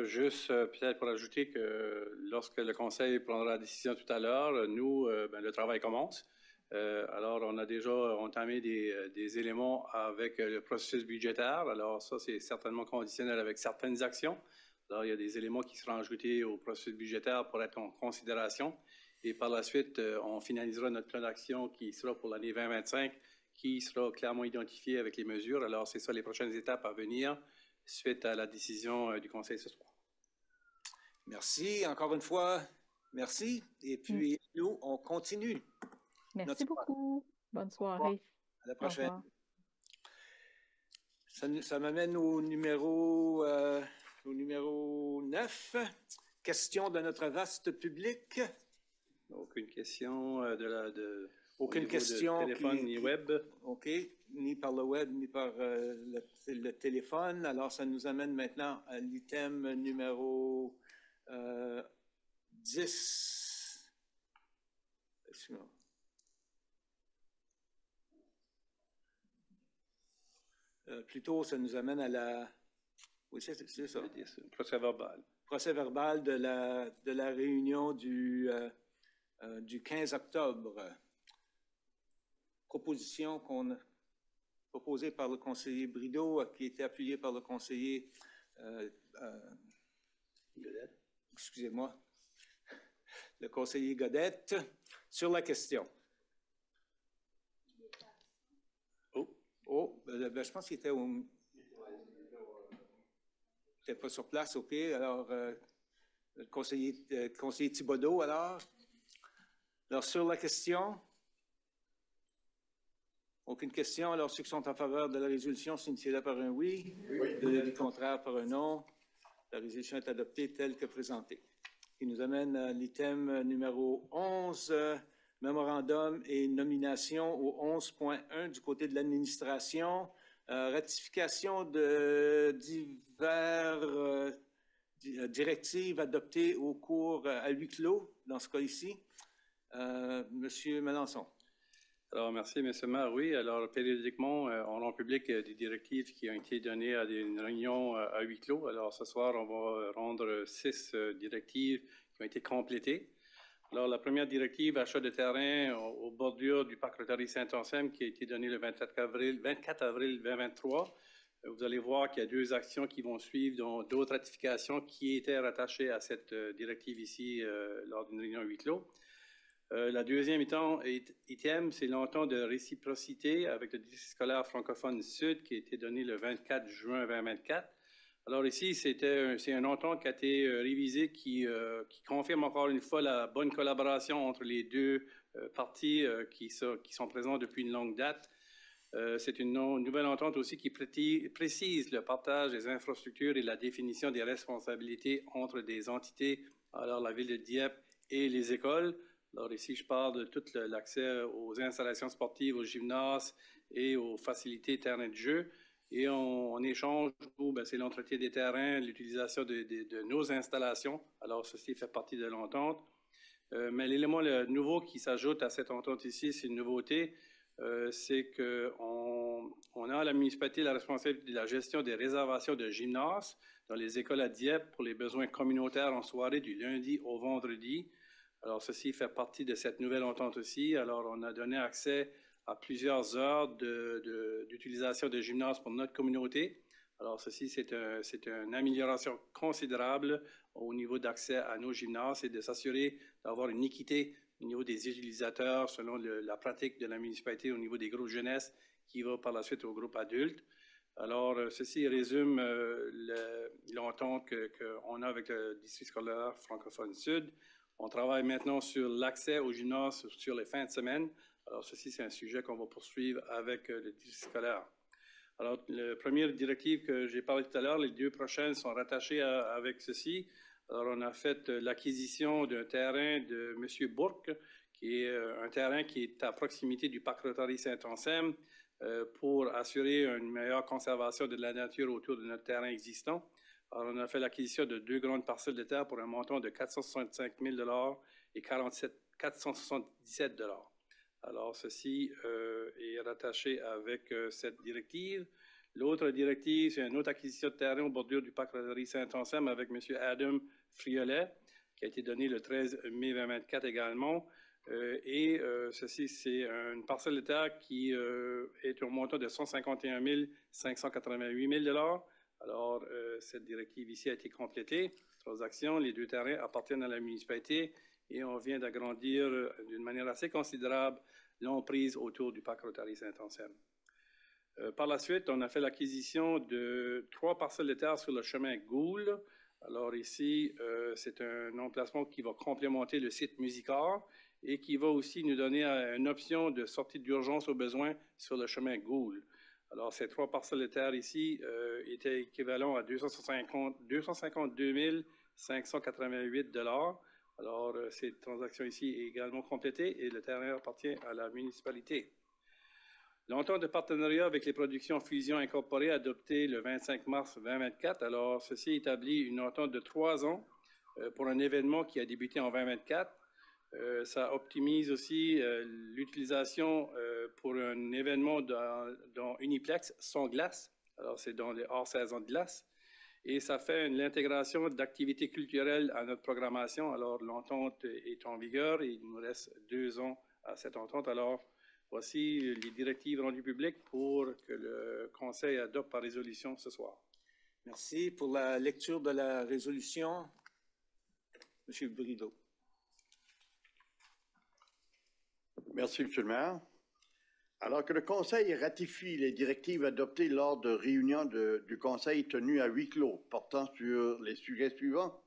Juste peut-être pour ajouter que lorsque le conseil prendra la décision tout à l'heure, nous, le travail commence. Alors, on a déjà entamé des éléments avec le processus budgétaire. Alors, ça, c'est certainement conditionnel avec certaines actions. Alors, il y a des éléments qui seront ajoutés au processus budgétaire pour être en considération. Et par la suite, on finalisera notre plan d'action qui sera pour l'année 2025, qui sera clairement identifié avec les mesures. Alors, c'est ça les prochaines étapes à venir suite à la décision du conseil ce soir. Merci. Encore une fois, merci. Et puis, nous, on continue. Merci beaucoup. Bonne soirée. À la prochaine. Ça m'amène au numéro 9. Question de notre vaste public. Aucune question aucune question téléphone ni web. OK. Ni par le web, ni par le téléphone. Alors, ça nous amène maintenant à l'item numéro 10. Plutôt, ça nous amène à la... Oui, c'est ça. Procès verbal. Procès verbal de la réunion du 15 octobre. Proposition proposée par le conseiller Brideau, qui était appuyée par le conseiller... Godette. Excusez-moi. Le conseiller Godette sur la question. Je pense qu'il était n'était pas sur place, OK. Alors, le conseiller Thibodeau, alors sur la question, Aucune question. Alors, ceux qui sont en faveur de la résolution, signifient-le par un oui. De l'avis contraire par un non. La résolution est adoptée telle que présentée. Qui nous amène à l'item numéro 11, mémorandum et nomination au 11.1 du côté de l'administration. Ratification de divers directives adoptées au cours à huis clos, dans ce cas ici. Monsieur Melançon. Alors, merci, M. le maire. Oui, alors, périodiquement, on rend public des directives qui ont été données à des réunions à huis clos. Alors, ce soir, on va rendre 6 directives qui ont été complétées. Alors, la première directive, achat de terrain aux bordures du parc Rotary Saint-Anselme, qui a été donnée le 24 avril 2023. Vous allez voir qu'il y a 2 actions qui vont suivre, dont d'autres ratifications qui étaient rattachées à cette directive ici lors d'une réunion à huis clos. La deuxième item, c'est l'entente de réciprocité avec le district scolaire francophone Sud qui a été donné le 24 juin 2024. Alors ici, c'est une entente qui a été révisée qui confirme encore une fois la bonne collaboration entre les 2 parties qui sont présents depuis une longue date. C'est une nouvelle entente aussi qui précise le partage des infrastructures et la définition des responsabilités entre des entités, alors la ville de Dieppe et les écoles. Alors ici, je parle de tout l'accès aux installations sportives, aux gymnases et aux facilités terrain de jeu. Et en échange, c'est l'entretien des terrains, l'utilisation de nos installations. Alors ceci fait partie de l'entente. Mais l'élément nouveau qui s'ajoute à cette entente ici, c'est une nouveauté, c'est qu'on a à la municipalité la responsabilité de la gestion des réservations de gymnases dans les écoles à Dieppe pour les besoins communautaires en soirée du lundi au vendredi. Alors, ceci fait partie de cette nouvelle entente aussi. Alors, on a donné accès à plusieurs heures d'utilisation de gymnases pour notre communauté. Alors, ceci, c'est une amélioration considérable au niveau d'accès à nos gymnases et de s'assurer d'avoir une équité au niveau des utilisateurs selon la pratique de la municipalité au niveau des groupes jeunesse qui va par la suite au groupe adulte. Alors, ceci résume l'entente qu'on a avec le district scolaire francophone Sud. On travaille maintenant sur l'accès au gymnase sur les fins de semaine. Alors, ceci, c'est un sujet qu'on va poursuivre avec le district scolaire. Alors, la première directive que j'ai parlé tout à l'heure, les 2 prochaines sont rattachées avec ceci. Alors, on a fait l'acquisition d'un terrain de M. Bourque, qui est un terrain qui est à proximité du parc Rotary Saint-Anselme pour assurer une meilleure conservation de la nature autour de notre terrain existant. Alors, on a fait l'acquisition de 2 grandes parcelles de terre pour un montant de 465 000 $ et 477 $. Alors, ceci est rattaché avec cette directive. L'autre directive, c'est une autre acquisition de terrain aux bordures du parc Rotary Saint-Anselme avec M. Adam Friolet, qui a été donné le 13 mai 2024 également. Ceci, c'est une parcelle de terre qui est au montant de 151 588 000 $. Alors, cette directive ici a été complétée. Transactions, les 2 terrains appartiennent à la municipalité et on vient d'agrandir d'une manière assez considérable l'emprise autour du parc Rotary Saint-Anselme. Par la suite, on a fait l'acquisition de 3 parcelles de terre sur le chemin Gould. Alors ici, c'est un emplacement qui va complémenter le site Musicard et qui va aussi nous donner une option de sortie d'urgence au besoin sur le chemin Gould. Alors, ces 3 parcelles de terre ici étaient équivalents à 252 588 $. Alors, cette transaction ici est également complétée et le terrain appartient à la municipalité. L'entente de partenariat avec les productions Fusion Incorporées adoptée le 25 mars 2024. Alors, ceci établit une entente de 3 ans pour un événement qui a débuté en 2024. Ça optimise aussi l'utilisation pour un événement dans Uniplex sans glace. Alors, c'est dans les hors-saison de glace. Et ça fait l'intégration d'activités culturelles à notre programmation. Alors, l'entente est en vigueur et il nous reste 2 ans à cette entente. Alors, voici les directives rendues publiques pour que le Conseil adopte par résolution ce soir. Merci. Pour la lecture de la résolution, M. Brideau. Merci, M. le maire. Alors que le Conseil ratifie les directives adoptées lors de réunions du Conseil tenues à huis clos portant sur les sujets suivants.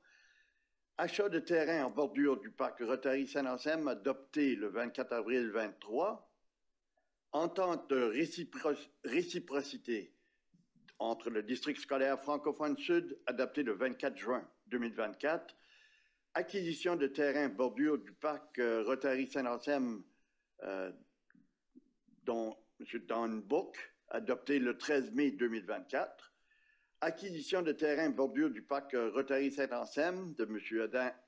Achat de terrain en bordure du parc Rotary Saint-Anselme adopté le 24 avril 2023. entente de réciprocité entre le district scolaire francophone sud, adopté le 24 juin 2024, acquisition de terrain bordure du parc Rotary Saint-Anselme, dont M. Don Book, adopté le 13 mai 2024, acquisition de terrain bordure du parc Rotary Saint-Anselme de M.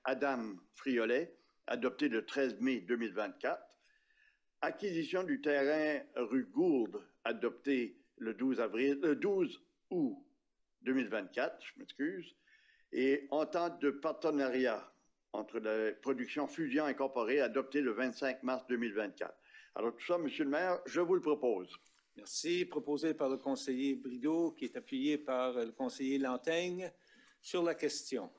Adam Friolet, adopté le 13 mai 2024, acquisition du terrain rue Gourde, adopté le 12 août 2024, je m'excuse, et entente de partenariat entre la production Fusion Incorporée, adoptée le 25 mars 2024. Alors tout ça, Monsieur le maire, je vous le propose. Merci. Proposé par le conseiller Brideau, qui est appuyé par le conseiller Lantaigne. Sur la question.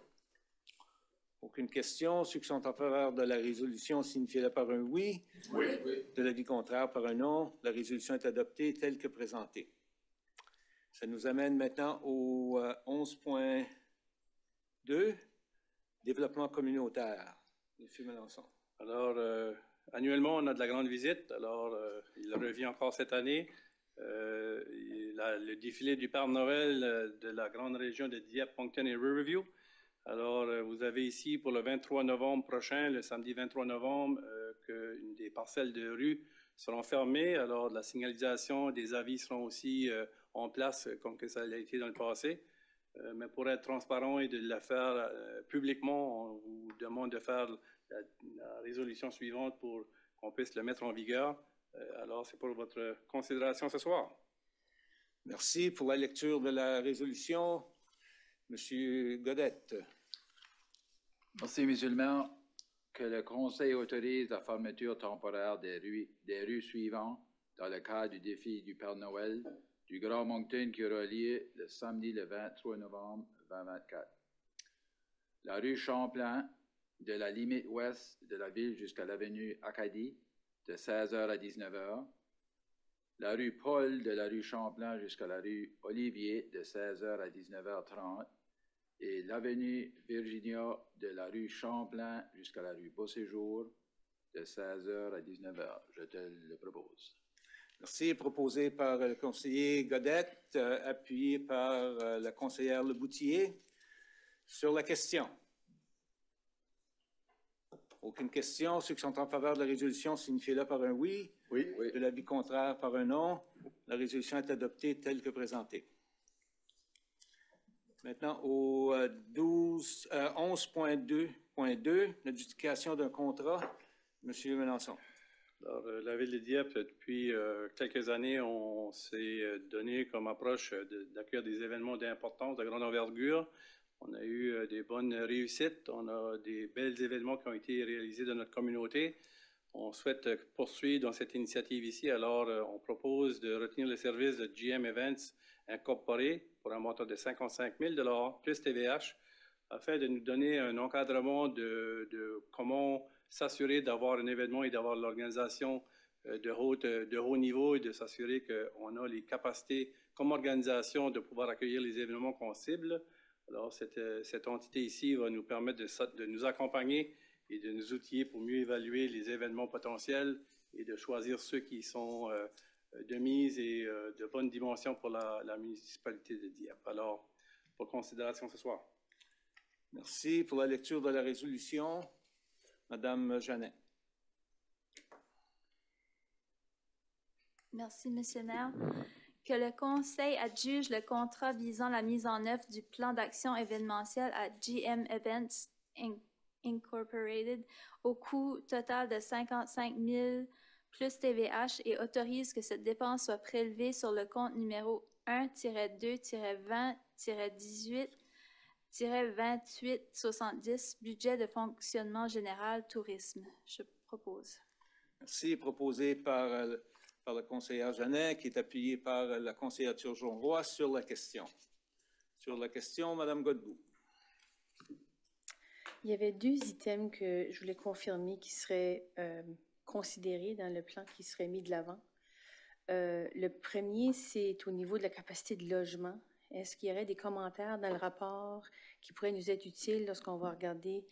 Aucune question. Ceux qui sont en faveur de la résolution signifient-le par un oui. Oui. De l'avis contraire par un non. La résolution est adoptée telle que présentée. Ça nous amène maintenant au 11.2, développement communautaire. Monsieur Mélenchon. Alors, annuellement, on a de la grande visite. Alors, il revient encore cette année. Le défilé du Père Noël de la grande région de Dieppe, Moncton et Riverview. Alors, vous avez ici pour le 23 novembre prochain, le samedi 23 novembre, que des parcelles de rue seront fermées. Alors, la signalisation, des avis seront aussi en place comme que ça a été dans le passé. Mais pour être transparent et de la faire publiquement, on vous demande de faire la résolution suivante pour qu'on puisse le mettre en vigueur. Alors, c'est pour votre considération ce soir. Merci pour la lecture de la résolution. Monsieur Godette. Merci, Monsieur le maire. Que le Conseil autorise la fermeture temporaire des rues suivantes dans le cadre du défi du Père Noël du Grand Moncton qui aura lieu le samedi le 23 novembre 2024. La rue Champlain, de la limite ouest de la ville jusqu'à l'avenue Acadie, de 16h à 19h. La rue Paul, de la rue Champlain jusqu'à la rue Olivier, de 16h à 19h30. Et l'avenue Virginia, de la rue Champlain jusqu'à la rue Beauséjour, de 16h à 19h. Je te le propose. Merci. Proposé par le conseiller Godette, appuyé par la conseillère Leboutillier. Sur la question. Aucune question. Ceux qui sont en faveur de la résolution signifient-le par un oui. Oui. De l'avis contraire par un non. La résolution est adoptée telle que présentée. Maintenant, au 11.2.2, l'adjudication d'un contrat. Monsieur Mélenchon. Alors, la Ville de Dieppe, depuis quelques années, on s'est donné comme approche d'accueillir des événements d'importance, de grande envergure. On a eu des bonnes réussites, on a des bels événements qui ont été réalisés dans notre communauté. On souhaite poursuivre dans cette initiative ici. Alors, on propose de retenir le service de GM Events Incorporé pour un montant de 55 000 $ plus TVH, afin de nous donner un encadrement de comment s'assurer d'avoir un événement et d'avoir l'organisation de haut niveau et de s'assurer qu'on a les capacités comme organisation de pouvoir accueillir les événements qu'on cible. Alors, cette entité ici va nous permettre de nous accompagner et de nous outiller pour mieux évaluer les événements potentiels et de choisir ceux qui sont de mise et de bonne dimension pour la municipalité de Dieppe. Alors, pour considération ce soir. Merci pour la lecture de la résolution. Madame Jeannet. Merci, Monsieur le maire. Que le Conseil adjuge le contrat visant la mise en œuvre du plan d'action événementiel à GM Events Incorporated au coût total de 55 000 plus TVH et autorise que cette dépense soit prélevée sur le compte numéro 1-2-20-18-2870, budget de fonctionnement général tourisme. Je propose. Merci. Proposé par la conseillère Jeannet, qui est appuyée par la conseillère Turgeon-Roy sur la question. Sur la question, Madame Godbout. Il y avait 2 items que je voulais confirmer qui seraient considérés dans le plan qui serait mis de l'avant. Le premier, c'est au niveau de la capacité de logement. Est-ce qu'il y aurait des commentaires dans le rapport qui pourraient nous être utiles lorsqu'on va regarder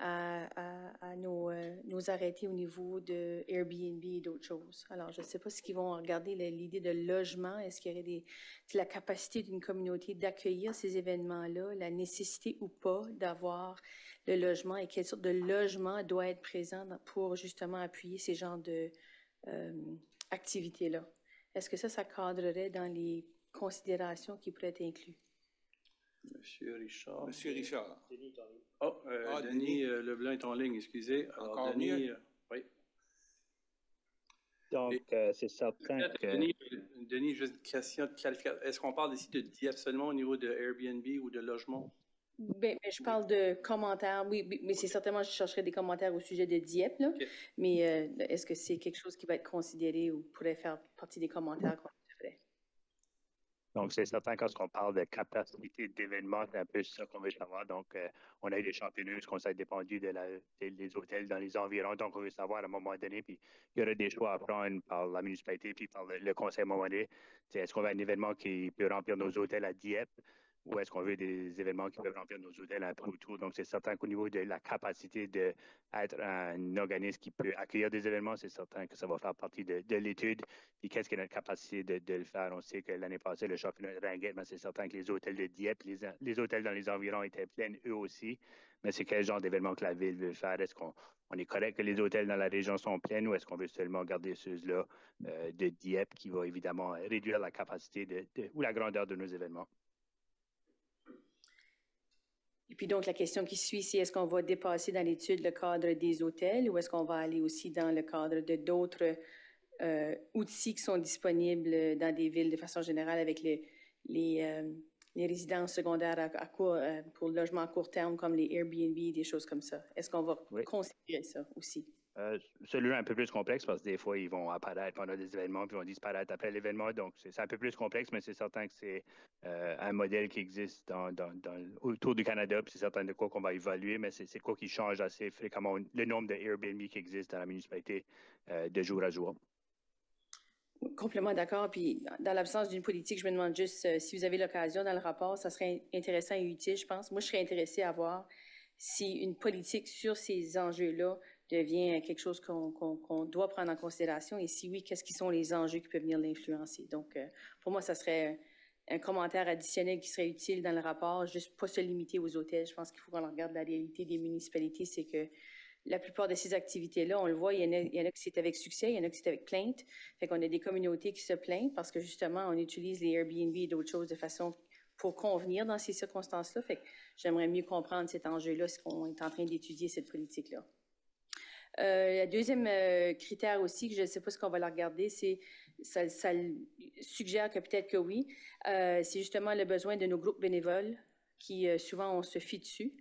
à nos arrêtés au niveau de Airbnb et d'autres choses. Alors, je ne sais pas ce qu'ils vont regarder l'idée de logement. Est-ce qu'il y aurait la capacité d'une communauté d'accueillir ces événements-là, la nécessité ou pas d'avoir le logement et quelle sorte de logement doit être présent pour justement appuyer ces genres de activités-là? Est-ce que ça cadrerait dans les considérations qui pourraient être incluses? Monsieur Richard. Monsieur Richard. Oh, Denis Leblanc est en ligne, excusez. Alors, Encore Denis, mieux. oui. Donc, c'est certain que... Denis, juste une question de clarification. Est-ce qu'on parle ici de Dieppe seulement au niveau de Airbnb ou de logement? Ben, je parle de commentaires, oui, mais c'est certainement, je chercherai des commentaires au sujet de Dieppe, là. Okay. Mais est-ce que c'est quelque chose qui va être considéré ou pourrait faire partie des commentaires qu'on ferait? Donc, c'est certain quand on parle de capacité d'événement, c'est un peu ça qu'on veut savoir. Donc, on a eu des championnats, qu'on s'est dépendu des hôtels dans les environs. Donc, on veut savoir à un moment donné, puis il y aura des choix à prendre par la municipalité, puis par le conseil à un moment donné. Est-ce qu'on veut un événement qui peut remplir nos hôtels à Dieppe? Ou est-ce qu'on veut des événements qui peuvent remplir nos hôtels un peu autour? Donc, c'est certain qu'au niveau de la capacité d'être un organisme qui peut accueillir des événements, c'est certain que ça va faire partie de l'étude. Puis, qu'est-ce qui est notre capacité de le faire? On sait que l'année passée, le championnat de Ringuette, c'est certain que les hôtels de Dieppe, les hôtels dans les environs étaient pleins eux aussi. Mais c'est quel genre d'événement que la ville veut faire? Est-ce qu'on est correct que les hôtels dans la région sont pleins ou est-ce qu'on veut seulement garder ceux-là de Dieppe qui va évidemment réduire la capacité ou la grandeur de nos événements? Et puis donc, la question qui suit, c'est est-ce qu'on va dépasser dans l'étude le cadre des hôtels ou est-ce qu'on va aller aussi dans le cadre de d'autres outils qui sont disponibles dans des villes de façon générale avec les résidences secondaires pour le logement à court terme comme les Airbnb, des choses comme ça? Est-ce qu'on va considérer ça aussi? Celui-là est un peu plus complexe parce que des fois, ils vont apparaître pendant des événements puis ils vont disparaître après l'événement. Donc, c'est un peu plus complexe, mais c'est certain que c'est un modèle qui existe autour du Canada. Puis c'est certain de quoi qu'on va évaluer, mais c'est quoi qui change assez fréquemment le nombre de Airbnb qui existent dans la municipalité de jour à jour. Complètement d'accord. Puis, dans l'absence d'une politique, je me demande juste si vous avez l'occasion dans le rapport, ça serait intéressant et utile, je pense. Moi, je serais intéressée à voir si une politique sur ces enjeux-là devient quelque chose qu'on doit prendre en considération et si oui, qu'est-ce qui sont les enjeux qui peuvent venir l'influencer. Donc, pour moi, ça serait un commentaire additionnel qui serait utile dans le rapport, juste pas se limiter aux hôtels. Je pense qu'il faut qu'on regarde la réalité des municipalités, c'est que la plupart de ces activités-là, on le voit, il y en a qui c'est avec succès, il y en a qui c'est avec plainte. Fait qu'on a des communautés qui se plaignent parce que justement, on utilise les Airbnb et d'autres choses de façon pour convenir dans ces circonstances-là. Fait que j'aimerais mieux comprendre cet enjeu-là, ce qu'on est en train d'étudier, cette politique-là. Le deuxième critère aussi, que je ne sais pas ce qu'on va la regarder, c'est ça suggère que peut-être que oui, c'est justement le besoin de nos groupes bénévoles qui souvent on se fie dessus.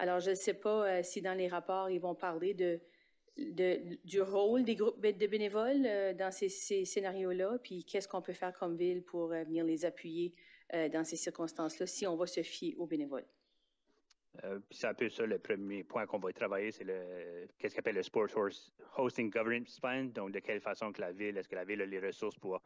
Alors, je ne sais pas si dans les rapports, ils vont parler du rôle des groupes de bénévoles dans ces scénarios-là, puis qu'est-ce qu'on peut faire comme ville pour venir les appuyer dans ces circonstances-là si on va se fier aux bénévoles. C'est un peu ça le premier point qu'on va travailler, c'est qu'est-ce qu'on appelle le Sport Hosting Governance Plan. Donc, de quelle façon que est-ce que la ville a les ressources pour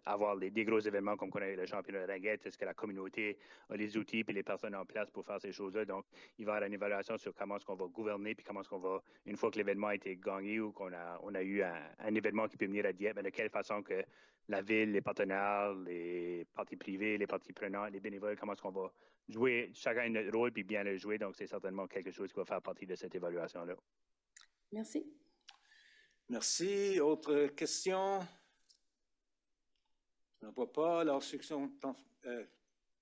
avoir des gros événements comme qu'on a eu le championnat de Ringuette? Est-ce que la communauté a les outils et les personnes en place pour faire ces choses-là? Donc, il va y avoir une évaluation sur comment est-ce qu'on va gouverner puis comment est-ce qu'on va, une fois que l'événement a été gagné ou qu'on a eu un événement qui peut venir à Dieppe, de quelle façon que la ville, les partenaires, les parties privées, les parties prenantes, les bénévoles, comment est-ce qu'on va jouer chacun notre rôle puis bien le jouer. Donc, c'est certainement quelque chose qui va faire partie de cette évaluation-là. Merci. Merci. Autre question? Je n'en vois pas. Alors, ceux qui sont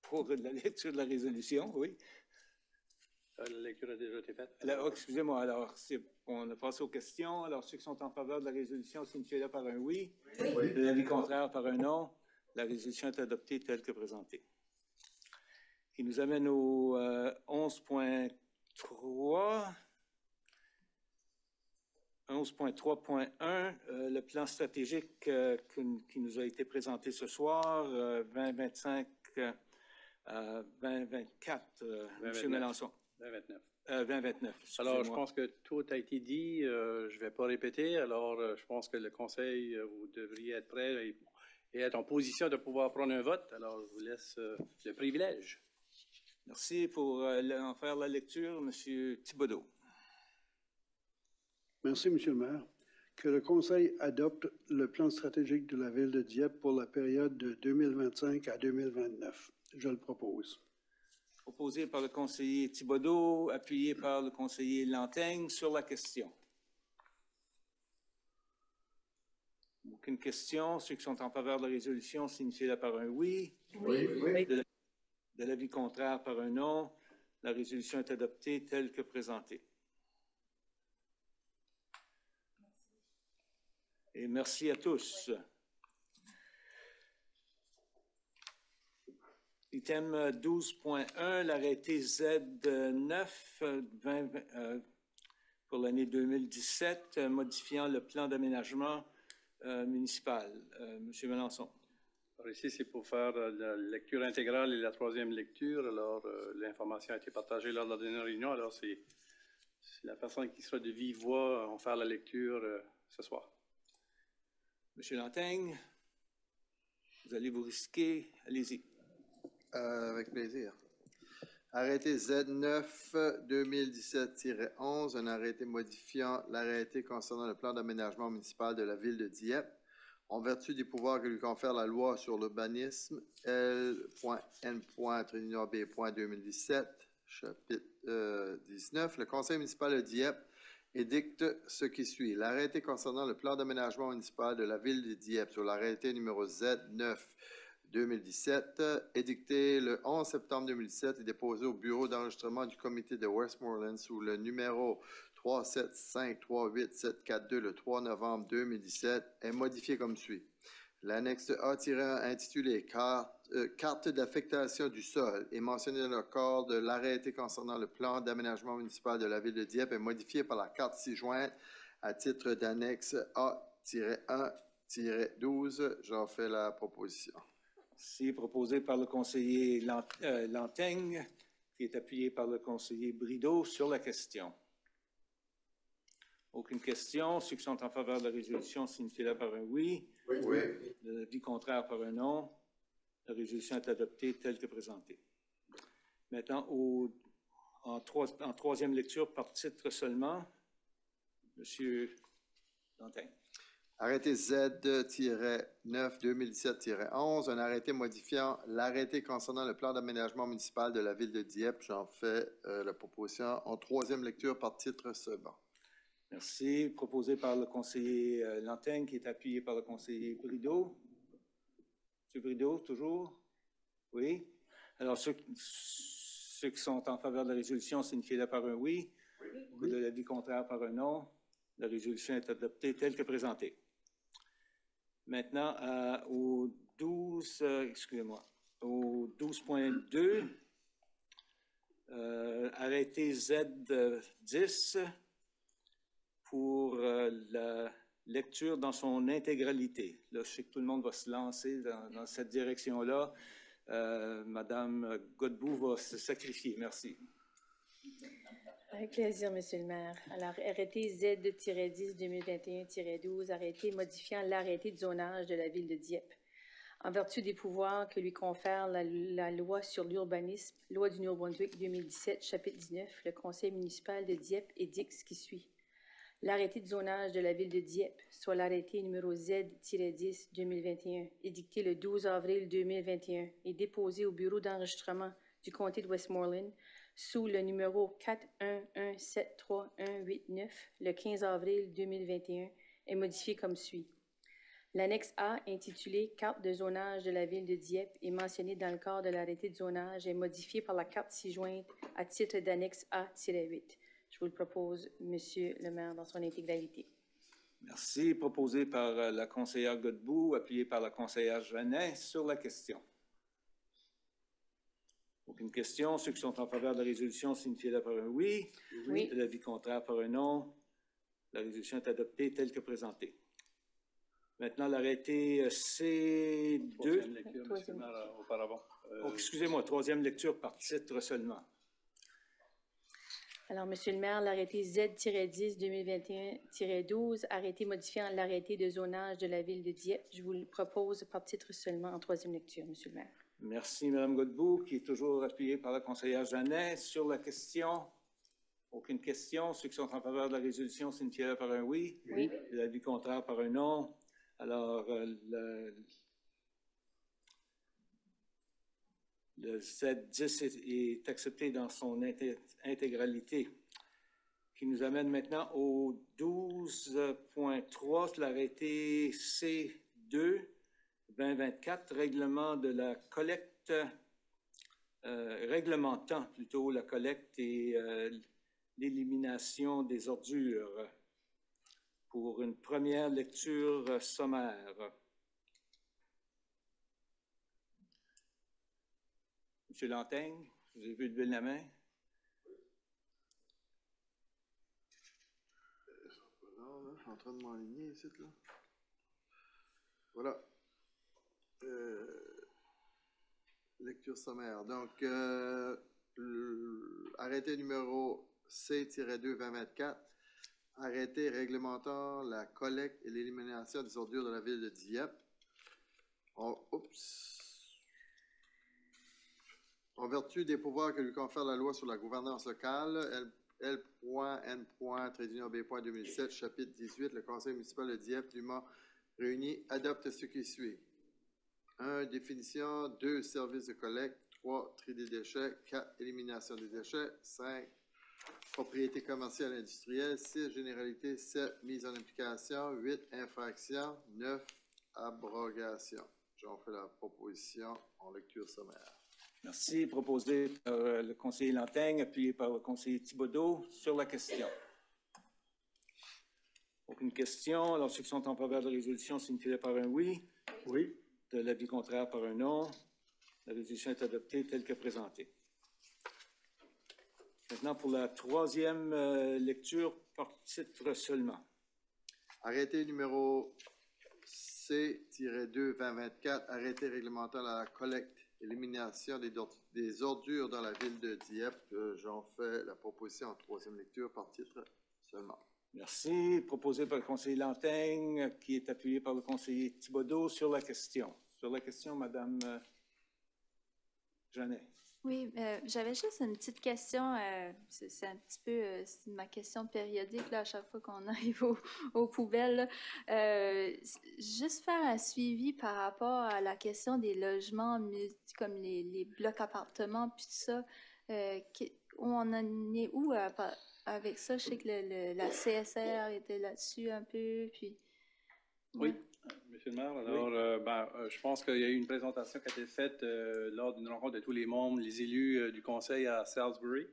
pour la lecture de la résolution, oui. La lecture a déjà été faite. Excusez-moi. Alors, on a passé aux questions. Alors, ceux qui sont en faveur de la résolution, signifient-le par un oui. Oui. L'avis contraire par un non. La résolution est adoptée telle que présentée. Qui nous amène au 11.3. 11.3.1, le plan stratégique qui nous a été présenté ce soir, 2025-2024, M. Mélenchon. 2029. Alors, je pense que tout a été dit. Je ne vais pas répéter. Alors, je pense que le Conseil, vous devriez être prêt et être en position de pouvoir prendre un vote. Alors, je vous laisse le privilège. Merci pour en faire la lecture, M. Thibodeau. Merci, Monsieur le maire. Que le Conseil adopte le plan stratégique de la Ville de Dieppe pour la période de 2025 à 2029. Je le propose. Proposé par le conseiller Thibodeau, appuyé par le conseiller Lanteigne sur la question. Aucune question. Ceux qui sont en faveur de la résolution signifient par un oui. Oui. De l'avis contraire par un non. La résolution est adoptée telle que présentée. Et merci à tous. Item 12.1, l'arrêté Z9 pour l'année 2017, modifiant le plan d'aménagement municipal. Monsieur Melançon. Alors ici, c'est pour faire la lecture intégrale et la troisième lecture. Alors, l'information a été partagée lors de la dernière réunion. Alors, c'est la personne qui sera de vive voix en faire la lecture ce soir. Monsieur Lanteigne, vous allez vous risquer. Allez-y. Avec plaisir. Arrêté Z9 2017-11, un arrêté modifiant l'arrêté concernant le plan d'aménagement municipal de la ville de Dieppe, en vertu des pouvoirs que lui confère la loi sur l'urbanisme L.N.B.2017, chapitre 19. Le conseil municipal de Dieppe édicte ce qui suit. L'arrêté concernant le plan d'aménagement municipal de la ville de Dieppe sur l'arrêté numéro Z9 2017, édicté le 11 septembre 2017 et déposé au bureau d'enregistrement du comité de Westmoreland sous le numéro 37538-742 le 3 novembre 2017 est modifié comme suit. L'annexe A-1 intitulée Carte d'affectation du sol est mentionnée dans le corps de l'arrêté concernant le plan d'aménagement municipal de la ville de Dieppe est modifiée par la carte ci-jointe à titre d'annexe A-1-12. J'en fais la proposition. C'est proposé par le conseiller Lanteigne, qui est appuyé par le conseiller Brideau sur la question. Aucune question. Ceux qui sont en faveur de la résolution signifient par un oui. Oui. L'avis contraire par un non. La résolution est adoptée telle que présentée. Maintenant, en troisième lecture, par titre seulement, Monsieur Lanteigne. Arrêté Z-9-2017-11, un arrêté modifiant l'arrêté concernant le plan d'aménagement municipal de la ville de Dieppe. J'en fais la proposition en troisième lecture par titre seulement. Merci. Proposé par le conseiller Lanteigne, qui est appuyé par le conseiller Brideau. Monsieur Brideau, toujours? Oui. Alors, ceux qui sont en faveur de la résolution signifient par un oui. Oui. De l'avis contraire par un non. La résolution est adoptée telle que présentée. Maintenant, au 12.2, arrêté Z10 pour la lecture dans son intégralité. Là, je sais que tout le monde va se lancer dans cette direction-là. Madame Godbout va se sacrifier. Merci. Avec plaisir, Monsieur le maire. Alors, arrêté Z-10-2021-12, arrêté modifiant l'arrêté de zonage de la ville de Dieppe. En vertu des pouvoirs que lui confère la loi sur l'urbanisme, loi du Nouveau-Brunswick 2017, chapitre 19, le conseil municipal de Dieppe édicte ce qui suit. L'arrêté de zonage de la ville de Dieppe, soit l'arrêté numéro Z-10-2021, édicté le 12 avril 2021 et déposé au bureau d'enregistrement du comté de Westmoreland sous le numéro 4117389 le 15 avril 2021 est modifié comme suit. L'annexe A, intitulée « Carte de zonage de la ville de Dieppe » est mentionnée dans le cadre de l'arrêté de zonage et modifiée par la carte ci-jointe à titre d'annexe A-8. Je vous le propose, Monsieur le maire, dans son intégralité. Merci. Proposé par la conseillère Godbout, appuyé par la conseillère Jeannet sur la question. Aucune question. Ceux qui sont en faveur de la résolution signifient par un oui. Oui. L'avis contraire par un non. La résolution est adoptée telle que présentée. Maintenant, l'arrêté C2. Troisième lecture, Monsieur le maire, auparavant. Excusez-moi, troisième lecture par titre seulement. Alors, Monsieur le maire, l'arrêté Z-10-2021-12, arrêté modifiant l'arrêté de zonage de la ville de Dieppe, je vous le propose par titre seulement en troisième lecture, Monsieur le maire. Merci, Mme Godbout, qui est toujours appuyée par la conseillère Jeannet sur la question. Aucune question. Ceux qui sont en faveur de la résolution signifient par un oui. Oui. L'avis contraire par un non. Alors, le Z10 est accepté dans son intégralité. Qui nous amène maintenant au 12.3, l'arrêté C2-2024, règlement de la collecte, réglementant plutôt la collecte et l'élimination des ordures pour une première lecture sommaire. Monsieur Lantaigne, vous avez vu lever la main? Je suis en train de m'enligner ici, là. Voilà. Lecture sommaire. Donc, arrêté numéro C-2-2024, arrêté réglementant la collecte et l'élimination des ordures de la ville de Dieppe. En vertu des pouvoirs que lui confère la loi sur la gouvernance locale, L.N.B.2007, chapitre 18, le Conseil municipal de Dieppe, dûment réuni, adopte ce qui suit. 1. Définition. 2. Services de collecte. 3. Tri des déchets. 4. Élimination des déchets. 5. Propriété commerciale et industrielle. 6. Généralité. 7. Mise en application. 8. Infraction. 9. Abrogation. J'en fais la proposition en lecture sommaire. Merci. Proposé par le conseiller Lantaigne, appuyé par le conseiller Thibodeau sur la question. Aucune question. Alors, ceux qui sont en faveur de la résolution signifient par un oui. Oui. De l'avis contraire par un non. La résolution est adoptée telle que présentée. Maintenant, pour la troisième lecture, par titre seulement. Arrêté numéro C-2-2024, arrêté réglementant la collecte et l'élimination des ordures dans la ville de Dieppe. J'en fais la proposition en troisième lecture par titre seulement. Merci. Proposé par le conseiller Lantaigne, qui est appuyé par le conseiller Thibodeau sur la question. Sur la question, Madame Jeannet. Oui, j'avais juste une petite question. C'est un petit peu c'est ma question périodique là, à chaque fois qu'on arrive aux poubelles. Juste faire un suivi par rapport à la question des logements, comme les blocs appartements, puis tout ça. On en est où avec ça? Je sais que la CSR était là-dessus un peu, puis... Oui, Monsieur le maire. Alors, je pense qu'il y a eu une présentation qui a été faite lors d'une rencontre de tous les membres, les élus du conseil à Salisbury.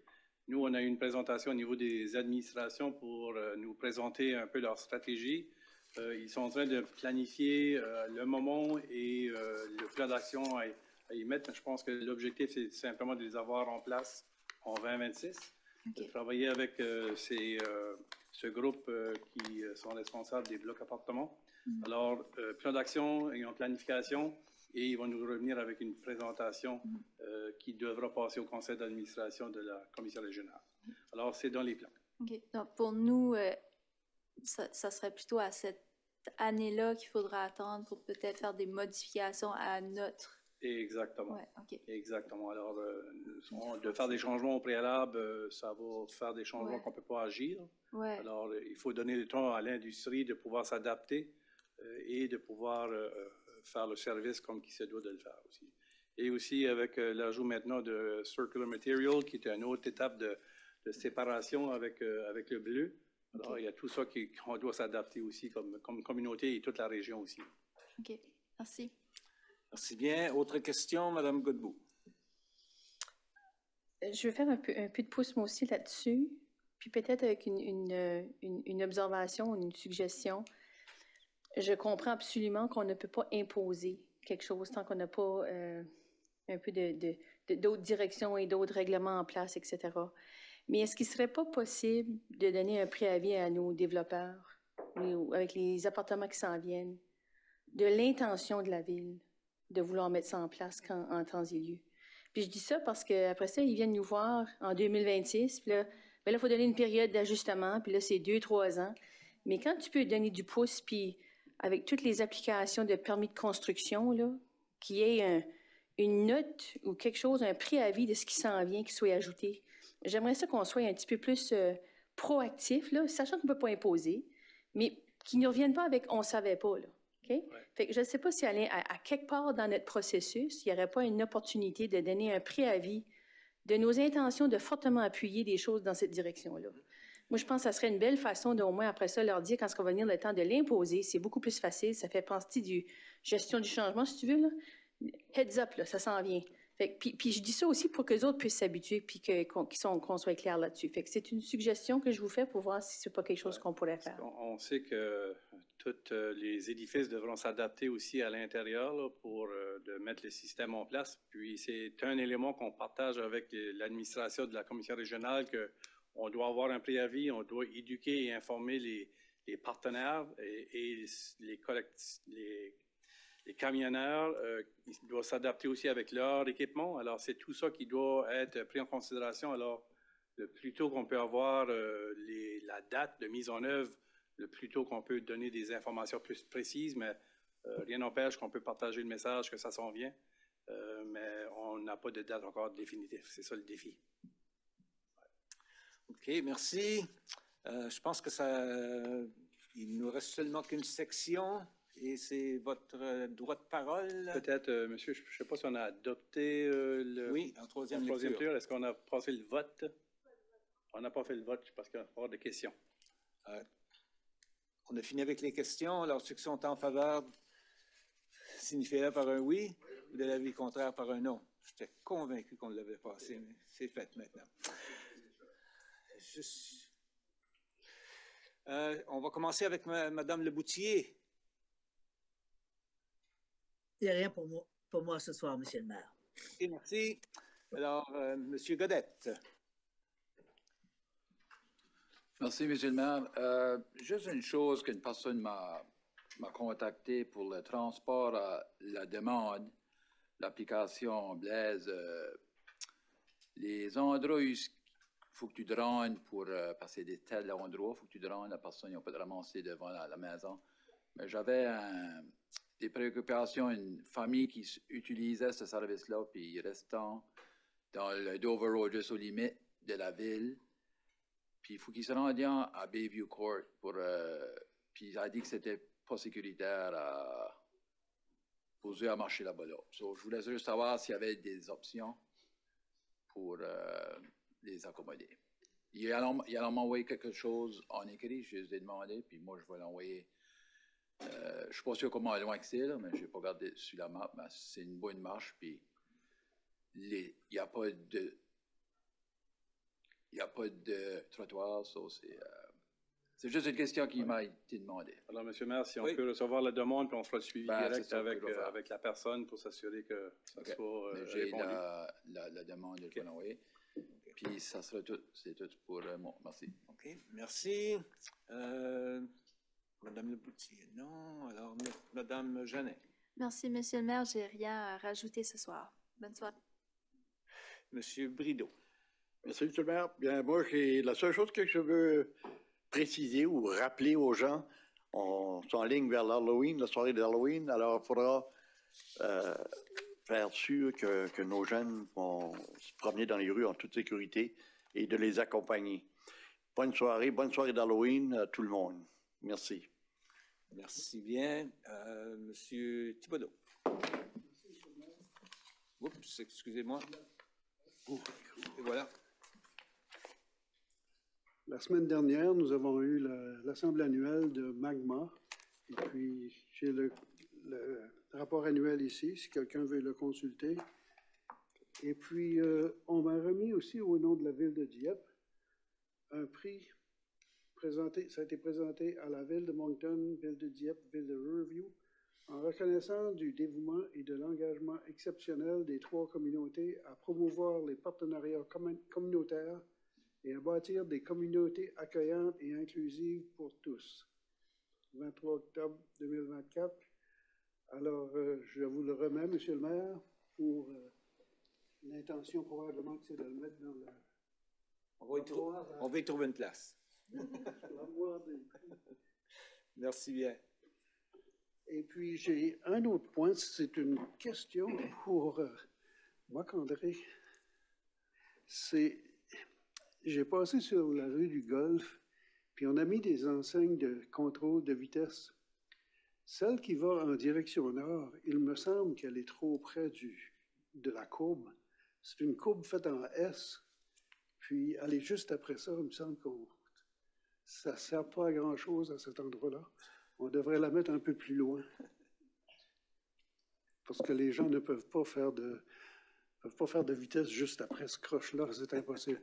Nous, on a eu une présentation au niveau des administrations pour nous présenter un peu leur stratégie. Ils sont en train de planifier le moment et le plan d'action à y mettre. Je pense que l'objectif, c'est simplement de les avoir en place en 2026. Okay. De travailler avec ce groupe qui sont responsables des blocs appartements. Alors, plan d'action et en planification, et ils vont nous revenir avec une présentation qui devra passer au conseil d'administration de la commission régionale. Alors, c'est dans les plans. OK. Donc, pour nous, ça serait plutôt à cette année-là qu'il faudra attendre pour peut-être faire des modifications à notre... Exactement. Ouais, OK. Exactement. Alors, de faire des changements au préalable, ça va faire des changements qu'on ne peut pas agir. Ouais. Alors, il faut donner le temps à l'industrie de pouvoir s'adapter et de pouvoir faire le service comme il se doit de le faire aussi. Et aussi avec l'ajout maintenant de Circular Material, qui est une autre étape de séparation avec le bleu. Alors, il y a tout ça qu'on doit s'adapter aussi comme communauté et toute la région aussi. OK. Merci. Merci bien. Autre question, Mme Godbout. Je vais faire un peu de pouce moi aussi là-dessus, puis peut-être avec une observation, une suggestion. Je comprends absolument qu'on ne peut pas imposer quelque chose tant qu'on n'a pas un peu d'autres directions et d'autres règlements en place, etc. Mais est-ce qu'il ne serait pas possible de donner un préavis à nos développeurs, avec les appartements qui s'en viennent, de l'intention de la ville de vouloir mettre ça en place en temps et lieu? Puis je dis ça parce qu'après ça, ils viennent nous voir en 2026, puis là, il faut donner une période d'ajustement, puis là, c'est 2-3 ans. Mais quand tu peux donner du pouce, puis avec toutes les applications de permis de construction, là, qu'il y ait une note ou quelque chose, un préavis de ce qui s'en vient qui soit ajouté. J'aimerais ça qu'on soit un petit peu plus proactif, là, sachant qu'on ne peut pas imposer, mais qu'ils ne reviennent pas avec « on ne savait pas ». Là. Okay? Fait que je ne sais pas si à quelque part dans notre processus, il n'y aurait pas une opportunité de donner un préavis de nos intentions de fortement appuyer des choses dans cette direction-là. Moi, je pense que ça serait une belle façon de, au moins après ça, leur dire quand ça va venir le temps de l'imposer, c'est beaucoup plus facile. Ça fait partie du gestion du changement, si tu veux. Là. Heads up, là, ça s'en vient. Fait que, puis je dis ça aussi pour que les autres puissent s'habituer puis qu'on soit clair là-dessus. Fait que c'est une suggestion que je vous fais pour voir si c'est pas quelque chose qu'on pourrait faire. On sait que tous les édifices devront s'adapter aussi à l'intérieur là, pour de mettre les systèmes en place. Puis c'est un élément qu'on partage avec l'administration de la commission régionale qu'on doit avoir un préavis, on doit éduquer et informer les partenaires et les camionneurs. Ils doivent s'adapter aussi avec leur équipement. Alors c'est tout ça qui doit être pris en considération. Alors le plus tôt qu'on peut avoir la date de mise en œuvre, le plus tôt qu'on peut donner des informations plus précises, mais rien n'empêche qu'on peut partager le message que ça s'en vient, mais on n'a pas de date encore définitive. C'est ça le défi. OK, merci. Je pense que il nous reste seulement qu'une section et c'est votre droit de parole. Peut-être, monsieur, je ne sais pas si on a adopté oui, en troisième lecture. Est-ce qu'on a passé le vote? On n'a pas fait le vote parce qu'il y a encore des questions. On a fini avec les questions. Alors, ceux qui sont en faveur, signifiez-le par un oui, ou de l'avis contraire par un non. J'étais convaincu qu'on l'avait passé, mais c'est fait maintenant. On va commencer avec Mme Leboutier. Il n'y a rien pour moi ce soir, Monsieur le maire. Okay, merci. Alors, Monsieur Godette. Merci, Monsieur le maire. Juste une chose qu'une personne m'a contacté pour le transport à la demande, l'application Blaise. Les endroits où il faut que tu te rendes pour passer des tels endroits, il faut que tu te rendes, la personne n'a pas de ramasser devant la maison. Mais j'avais des préoccupations, une famille qui utilisait ce service-là, puis restant dans le Dover Road, juste aux limites de la ville. Puis il faut qu'il se rende à Bayview Court pour. Puis il a dit que c'était pas sécuritaire à poser à marcher là-bas. Là. So, je voulais juste savoir s'il y avait des options pour les accommoder. Il allait m'envoyer quelque chose en écrit, je lui ai demandé, puis moi je vais l'envoyer. Je ne suis pas sûr comment loin que c'est, mais je n'ai pas regardé sur la map, mais c'est une bonne marche, puis il n'y a pas de. Il n'y a pas de trottoir, ça, c'est juste une question qui m'a été demandée. Alors, M. le maire, si on peut recevoir la demande, puis on fera le suivi direct avec la personne pour s'assurer que ça soit J'ai répondu. la demande, je vais l'envoyer. Puis ça sera tout, c'est tout pour moi. Merci. OK, merci. Madame Leboutier, non. Alors, Madame Jeannet. Merci, Monsieur le maire. J'ai rien à rajouter ce soir. Bonne soirée. Monsieur Brideau. Merci, M. le maire. Bien, moi, la seule chose que je veux préciser ou rappeler aux gens, on s'enligne vers l'Halloween, la soirée d'Halloween, alors il faudra faire sûr que nos jeunes vont se promener dans les rues en toute sécurité et de les accompagner. Bonne soirée d'Halloween à tout le monde. Merci. Merci bien. Monsieur Thibodeau. Oups, excusez-moi. Et voilà. La semaine dernière, nous avons eu l'assemblée annuelle de Magma. Et puis, j'ai le rapport annuel ici, si quelqu'un veut le consulter. Et puis, on m'a remis aussi, au nom de la ville de Dieppe, un prix présenté. Ça a été présenté à la ville de Moncton, ville de Dieppe, ville de Riverview, en reconnaissant du dévouement et de l'engagement exceptionnel des trois communautés à promouvoir les partenariats communautaires et à bâtir des communautés accueillantes et inclusives pour tous. 23 octobre 2024. Alors, je vous le remets, Monsieur le maire, pour l'intention probablement que c'est de le mettre dans le... On va y trouver une place. Merci bien. Et puis, j'ai un autre point, c'est une question pour Marc-André. C'est j'ai passé sur la rue du Golfe, puis on a mis des enseignes de contrôle de vitesse. Celle qui va en direction nord, il me semble qu'elle est trop près de la courbe. C'est une courbe faite en S, puis elle est juste après ça. Il me semble que ça ne sert pas à grand-chose à cet endroit-là. On devrait la mettre un peu plus loin. Parce que les gens ne peuvent pas faire de vitesse juste après ce croche-là. C'est impossible.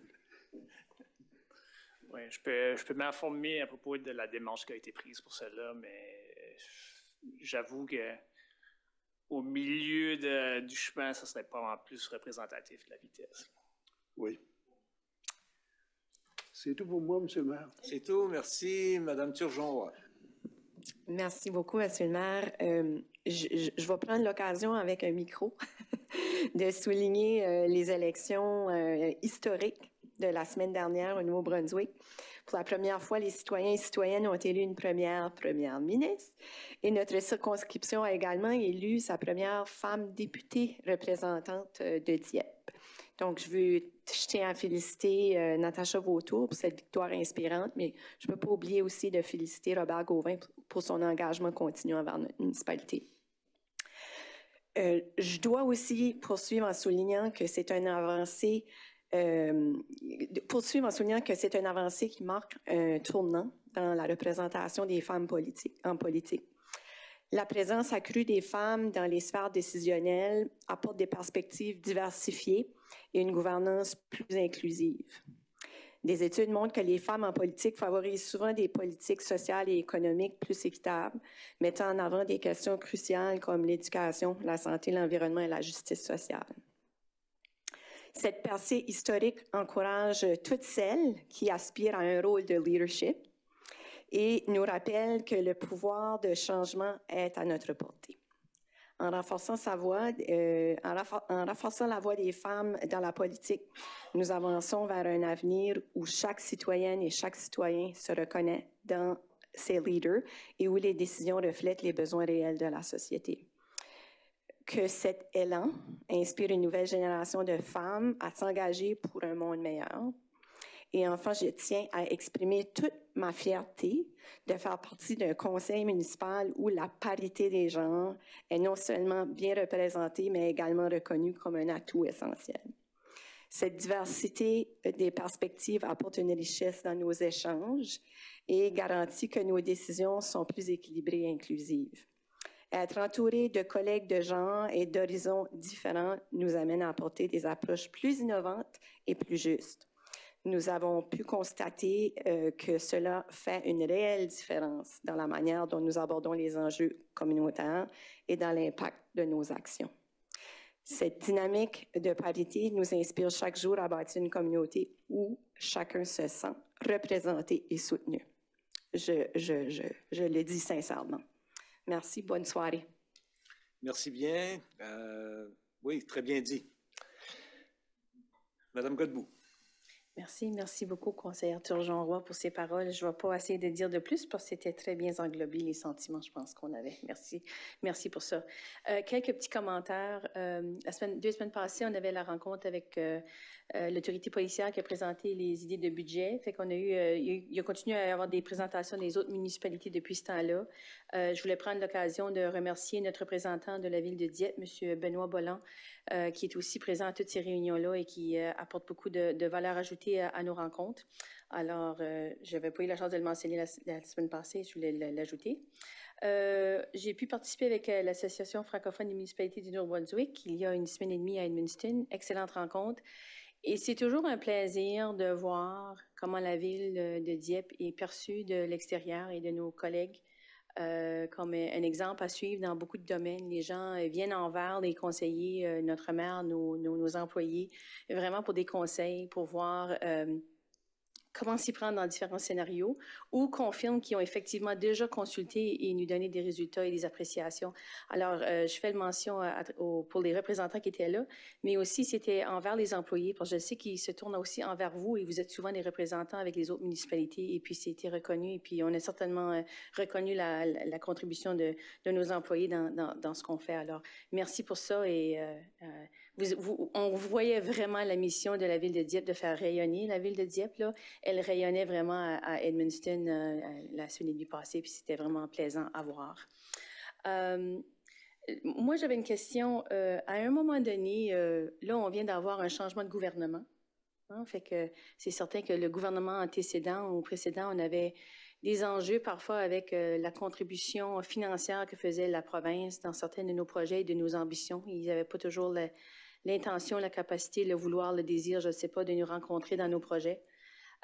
Oui, je peux m'informer à propos de la démarche qui a été prise pour cela, mais j'avoue que au milieu du chemin, ça serait pas plus représentatif de la vitesse. Oui. C'est tout pour moi, M. le maire. C'est tout. Merci, Mme Turgeon-Roy. Merci beaucoup, M. le maire. Je vais prendre l'occasion avec un micro de souligner les élections historiques de la semaine dernière au Nouveau-Brunswick. Pour la première fois, les citoyens et citoyennes ont élu une première ministre et notre circonscription a également élu sa première femme députée représentante de Dieppe. Donc, je tiens à féliciter Natacha Vautour pour cette victoire inspirante, mais je ne peux pas oublier aussi de féliciter Robert Gauvin pour son engagement continu envers notre municipalité. Je dois aussi poursuivre en soulignant que c'est une avancée qui marque un tournant dans la représentation des femmes en politique. La présence accrue des femmes dans les sphères décisionnelles apporte des perspectives diversifiées et une gouvernance plus inclusive. Des études montrent que les femmes en politique favorisent souvent des politiques sociales et économiques plus équitables, mettant en avant des questions cruciales comme l'éducation, la santé, l'environnement et la justice sociale. Cette percée historique encourage toutes celles qui aspirent à un rôle de leadership et nous rappelle que le pouvoir de changement est à notre portée. En renforçant la voix des femmes dans la politique, nous avançons vers un avenir où chaque citoyenne et chaque citoyen se reconnaît dans ses leaders et où les décisions reflètent les besoins réels de la société. Que cet élan inspire une nouvelle génération de femmes à s'engager pour un monde meilleur. Et enfin, je tiens à exprimer toute ma fierté de faire partie d'un conseil municipal où la parité des genres est non seulement bien représentée, mais également reconnue comme un atout essentiel. Cette diversité des perspectives apporte une richesse dans nos échanges et garantit que nos décisions sont plus équilibrées et inclusives. Être entouré de collègues de genre et d'horizons différents nous amène à apporter des approches plus innovantes et plus justes. Nous avons pu constater que cela fait une réelle différence dans la manière dont nous abordons les enjeux communautaires et dans l'impact de nos actions. Cette dynamique de parité nous inspire chaque jour à bâtir une communauté où chacun se sent représenté et soutenu. Je le dis sincèrement. Merci, bonne soirée. Merci bien. Oui, très bien dit. Madame Godbout. Merci beaucoup, conseillère Turgeon-Roy, pour ces paroles. Je ne vais pas essayer de dire de plus parce que c'était très bien englobé les sentiments, je pense, qu'on avait. Merci pour ça. Quelques petits commentaires. 2 semaines passées, on avait la rencontre avec l'autorité policière qui a présenté les idées de budget. Fait qu'on a il a continué à y avoir des présentations des autres municipalités depuis ce temps-là. Je voulais prendre l'occasion de remercier notre représentant de la ville de Dieppe, M. Benoît Bolland, qui est aussi présent à toutes ces réunions-là et qui apporte beaucoup de valeur ajoutée à nos rencontres. Alors, je n'avais pas eu la chance de le mentionner la semaine passée, je voulais l'ajouter. J'ai pu participer avec l'Association francophone des municipalités du Nouveau-Brunswick il y a 1 semaine et demie à Edmundston. Excellente rencontre. Et c'est toujours un plaisir de voir comment la ville de Dieppe est perçue de l'extérieur et de nos collègues comme un exemple à suivre dans beaucoup de domaines. Les gens viennent envers les conseillers, notre maire, nos employés, vraiment pour des conseils, pour voir comment s'y prendre dans différents scénarios, ou confirment qu'ils ont effectivement déjà consulté et nous donné des résultats et des appréciations. Alors, je fais mention pour les représentants qui étaient là, mais aussi c'était envers les employés, parce que je sais qu'ils se tournent aussi envers vous et vous êtes souvent des représentants avec les autres municipalités, et puis c'était reconnu, et puis on a certainement reconnu la contribution de nos employés dans ce qu'on fait. Alors, merci pour ça, et on voyait vraiment la mission de la ville de Dieppe de faire rayonner la ville de Dieppe. Là. Elle rayonnait vraiment à Edmundston la semaine du passé, puis c'était vraiment plaisant à voir. Moi, j'avais une question. À un moment donné, là, on vient d'avoir un changement de gouvernement. Hein, fait que c'est certain que le gouvernement antécédent ou précédent, on avait des enjeux parfois avec la contribution financière que faisait la province dans certains de nos projets et de nos ambitions. Ils n'avaient pas toujours l'intention, la capacité, le vouloir, le désir, je ne sais pas, de nous rencontrer dans nos projets.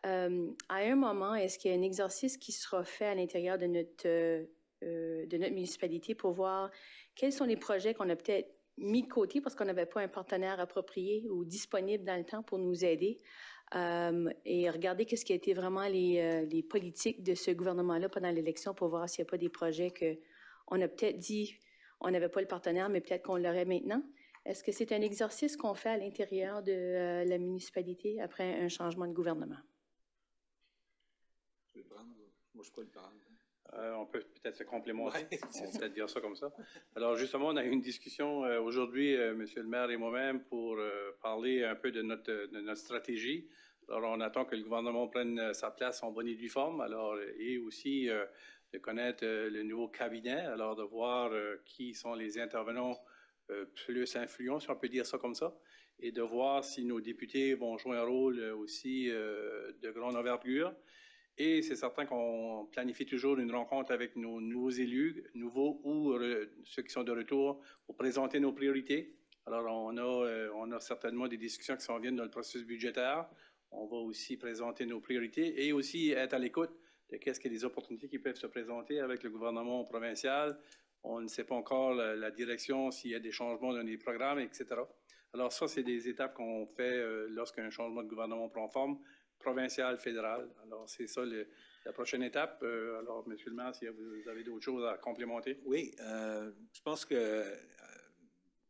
À un moment, est-ce qu'il y a un exercice qui sera fait à l'intérieur de notre municipalité pour voir quels sont les projets qu'on a peut-être mis de côté parce qu'on n'avait pas un partenaire approprié ou disponible dans le temps pour nous aider et regarder qu'est-ce qui a été vraiment les politiques de ce gouvernement-là pendant l'élection pour voir s'il n'y a pas des projets qu'on a peut-être dit on n'avait pas le partenaire, mais peut-être qu'on l'aurait maintenant. Est-ce que c'est un exercice qu'on fait à l'intérieur de la municipalité après un changement de gouvernement? Je vais le prendre. Moi, je peux le prendre. On peut peut-être se complémenter, Ouais. c'est peut-être dire ça comme ça. Alors justement, on a eu une discussion aujourd'hui, Monsieur le maire et moi-même, pour parler un peu de notre stratégie. Alors on attend que le gouvernement prenne sa place en bonne et due forme, alors, et aussi de connaître le nouveau cabinet, alors de voir qui sont les intervenants plus influents, si on peut dire ça comme ça, et de voir si nos députés vont jouer un rôle aussi de grande envergure. Et c'est certain qu'on planifie toujours une rencontre avec nos nouveaux élus, nouveaux ou ceux qui sont de retour, pour présenter nos priorités. Alors, on a certainement des discussions qui s'en viennent dans le processus budgétaire. On va aussi présenter nos priorités et aussi être à l'écoute de qu'est-ce qu'il y a des opportunités qui peuvent se présenter avec le gouvernement provincial. On ne sait pas encore la direction, s'il y a des changements dans les programmes, etc. Alors, ça, c'est des étapes qu'on fait lorsqu'un changement de gouvernement prend forme, provincial, fédéral. Alors, c'est ça la prochaine étape. Alors, Monsieur le maire, si vous avez d'autres choses à complémenter. Oui, je pense que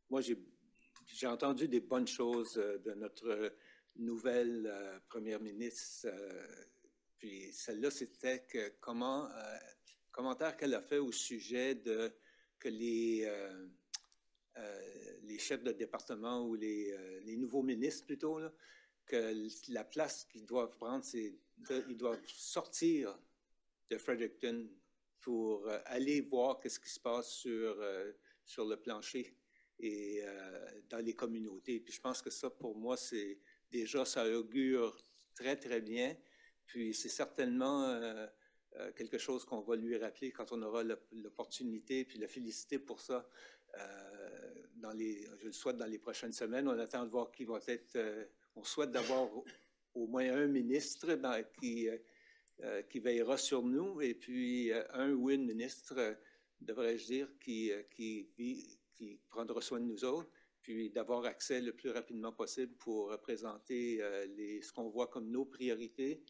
moi, j'ai entendu des bonnes choses de notre nouvelle première ministre. Puis celle-là, c'était que commentaire qu'elle a fait au sujet de que les chefs de département ou les nouveaux ministres plutôt, là, que la place qu'ils doivent prendre, c'est qu'ils doivent sortir de Fredericton pour aller voir qu'est-ce qui se passe sur le plancher et dans les communautés. Puis je pense que ça, pour moi, c'est déjà, ça augure très, très bien. Puis c'est certainement quelque chose qu'on va lui rappeler quand on aura l'opportunité, puis la féliciter pour ça. Je le souhaite dans les prochaines semaines. On attend de voir qui va être... on souhaite d'avoir au moins un ministre qui veillera sur nous et puis un ou une ministre, devrais-je dire, qui prendra soin de nous autres, puis d'avoir accès le plus rapidement possible pour présenter ce qu'on voit comme nos priorités,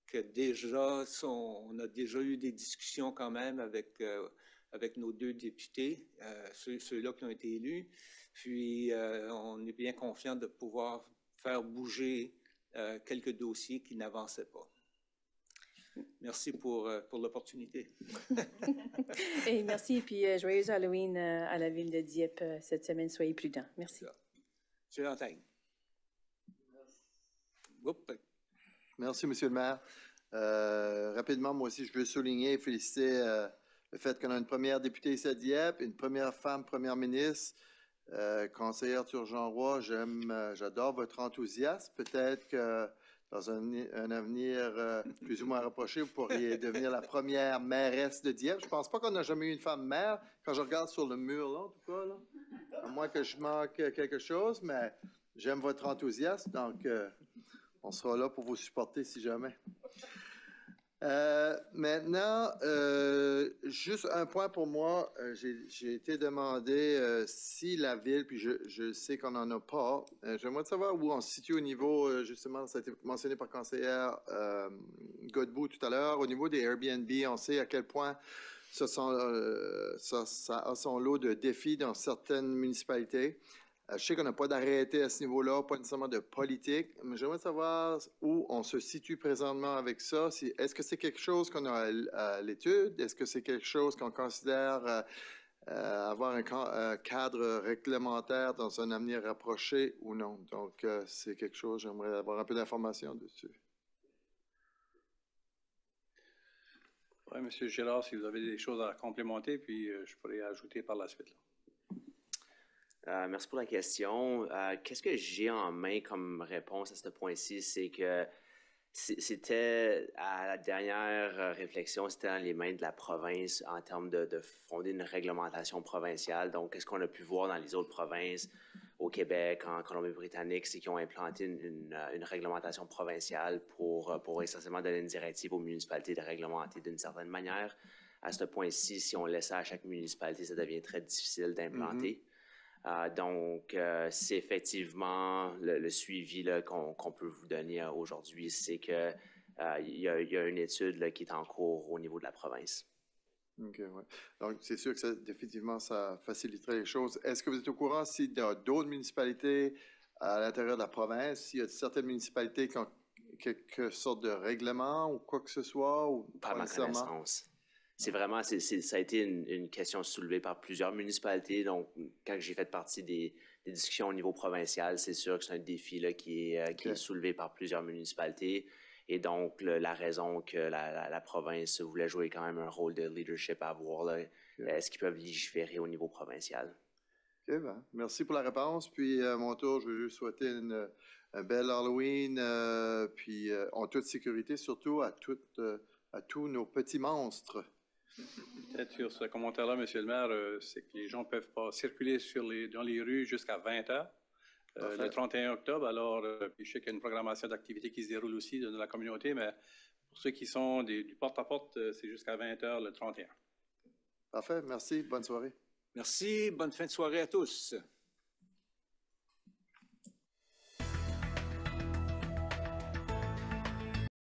que déjà, on a déjà eu des discussions quand même avec nos deux députés, ceux-là qui ont été élus. Puis, on est bien confiant de pouvoir faire bouger quelques dossiers qui n'avançaient pas. Merci pour l'opportunité. Et merci, et puis joyeux Halloween à la ville de Dieppe cette semaine. Soyez prudents. Merci. Monsieur Lantaigne. Merci, Monsieur le maire. Rapidement, moi aussi, je veux souligner et féliciter le fait qu'on a une première députée ici à Dieppe, une première femme première ministre, conseillère Turgeon-Roy. J'adore votre enthousiasme. Peut-être que dans un avenir plus ou moins rapproché, vous pourriez devenir la première mairesse de Dieppe. Je ne pense pas qu'on n'a jamais eu une femme maire. Quand je regarde sur le mur, là, en tout cas, là, à moins que je manque quelque chose, mais j'aime votre enthousiasme, donc on sera là pour vous supporter si jamais. Maintenant, juste un point pour moi. J'ai été demandé si la ville, puis je sais qu'on n'en a pas, j'aimerais savoir où on se situe au niveau, justement, ça a été mentionné par conseillère Godbout tout à l'heure, au niveau des Airbnb, on sait à quel point ça a son lot de défis dans certaines municipalités. Je sais qu'on n'a pas d'arrêté à ce niveau-là, pas nécessairement de politique, mais j'aimerais savoir où on se situe présentement avec ça. Est-ce que c'est quelque chose qu'on a à l'étude? Est-ce que c'est quelque chose qu'on considère avoir un cadre réglementaire dans un avenir rapproché ou non. Donc, c'est quelque chose, j'aimerais avoir un peu d'informations dessus. Oui, M. Girard, si vous avez des choses à complémenter, puis je pourrais ajouter par la suite. Merci pour la question. Qu'est-ce que j'ai en main comme réponse à ce point-ci? C'est que c'était, à la dernière réflexion, c'était dans les mains de la province en termes de fonder une réglementation provinciale. Donc, qu'est-ce qu'on a pu voir dans les autres provinces, au Québec, en Colombie-Britannique, c'est qu'ils ont implanté une réglementation provinciale pour essentiellement donner une directive aux municipalités de réglementer d'une certaine manière. À ce point-ci, si on laisse ça à chaque municipalité, ça devient très difficile d'implanter. Donc, c'est effectivement le suivi qu'on peut vous donner aujourd'hui, c'est que il y a une étude là, qui est en cours au niveau de la province. OK, ouais. Donc, c'est sûr que définitivement, ça faciliterait les choses. Est-ce que vous êtes au courant s'il y a d'autres municipalités à l'intérieur de la province, s'il y a certaines municipalités qui ont quelque sorte de règlement ou quoi que ce soit? Ou pas à ma connaissance. C'est vraiment, ça a été une question soulevée par plusieurs municipalités. Donc, quand j'ai fait partie des discussions au niveau provincial, c'est sûr que c'est un défi là, qui est soulevé par plusieurs municipalités. Et donc, la raison que la province voulait jouer quand même un rôle de leadership à avoir, là, est-ce qu'ils peuvent légiférer au niveau provincial? OK, ben, merci pour la réponse. Puis, à mon tour, je veux juste souhaiter un bel Halloween, puis en toute sécurité, surtout à tous nos petits monstres. Peut-être sur ce commentaire-là, M. le maire, c'est que les gens ne peuvent pas circuler dans les rues jusqu'à 20 h le 31 octobre. Alors, puis je sais qu'il y a une programmation d'activités qui se déroule aussi dans la communauté, mais pour ceux qui sont du porte-à-porte, c'est jusqu'à 20 h le 31. Parfait, merci. Bonne soirée. Merci. Bonne fin de soirée à tous.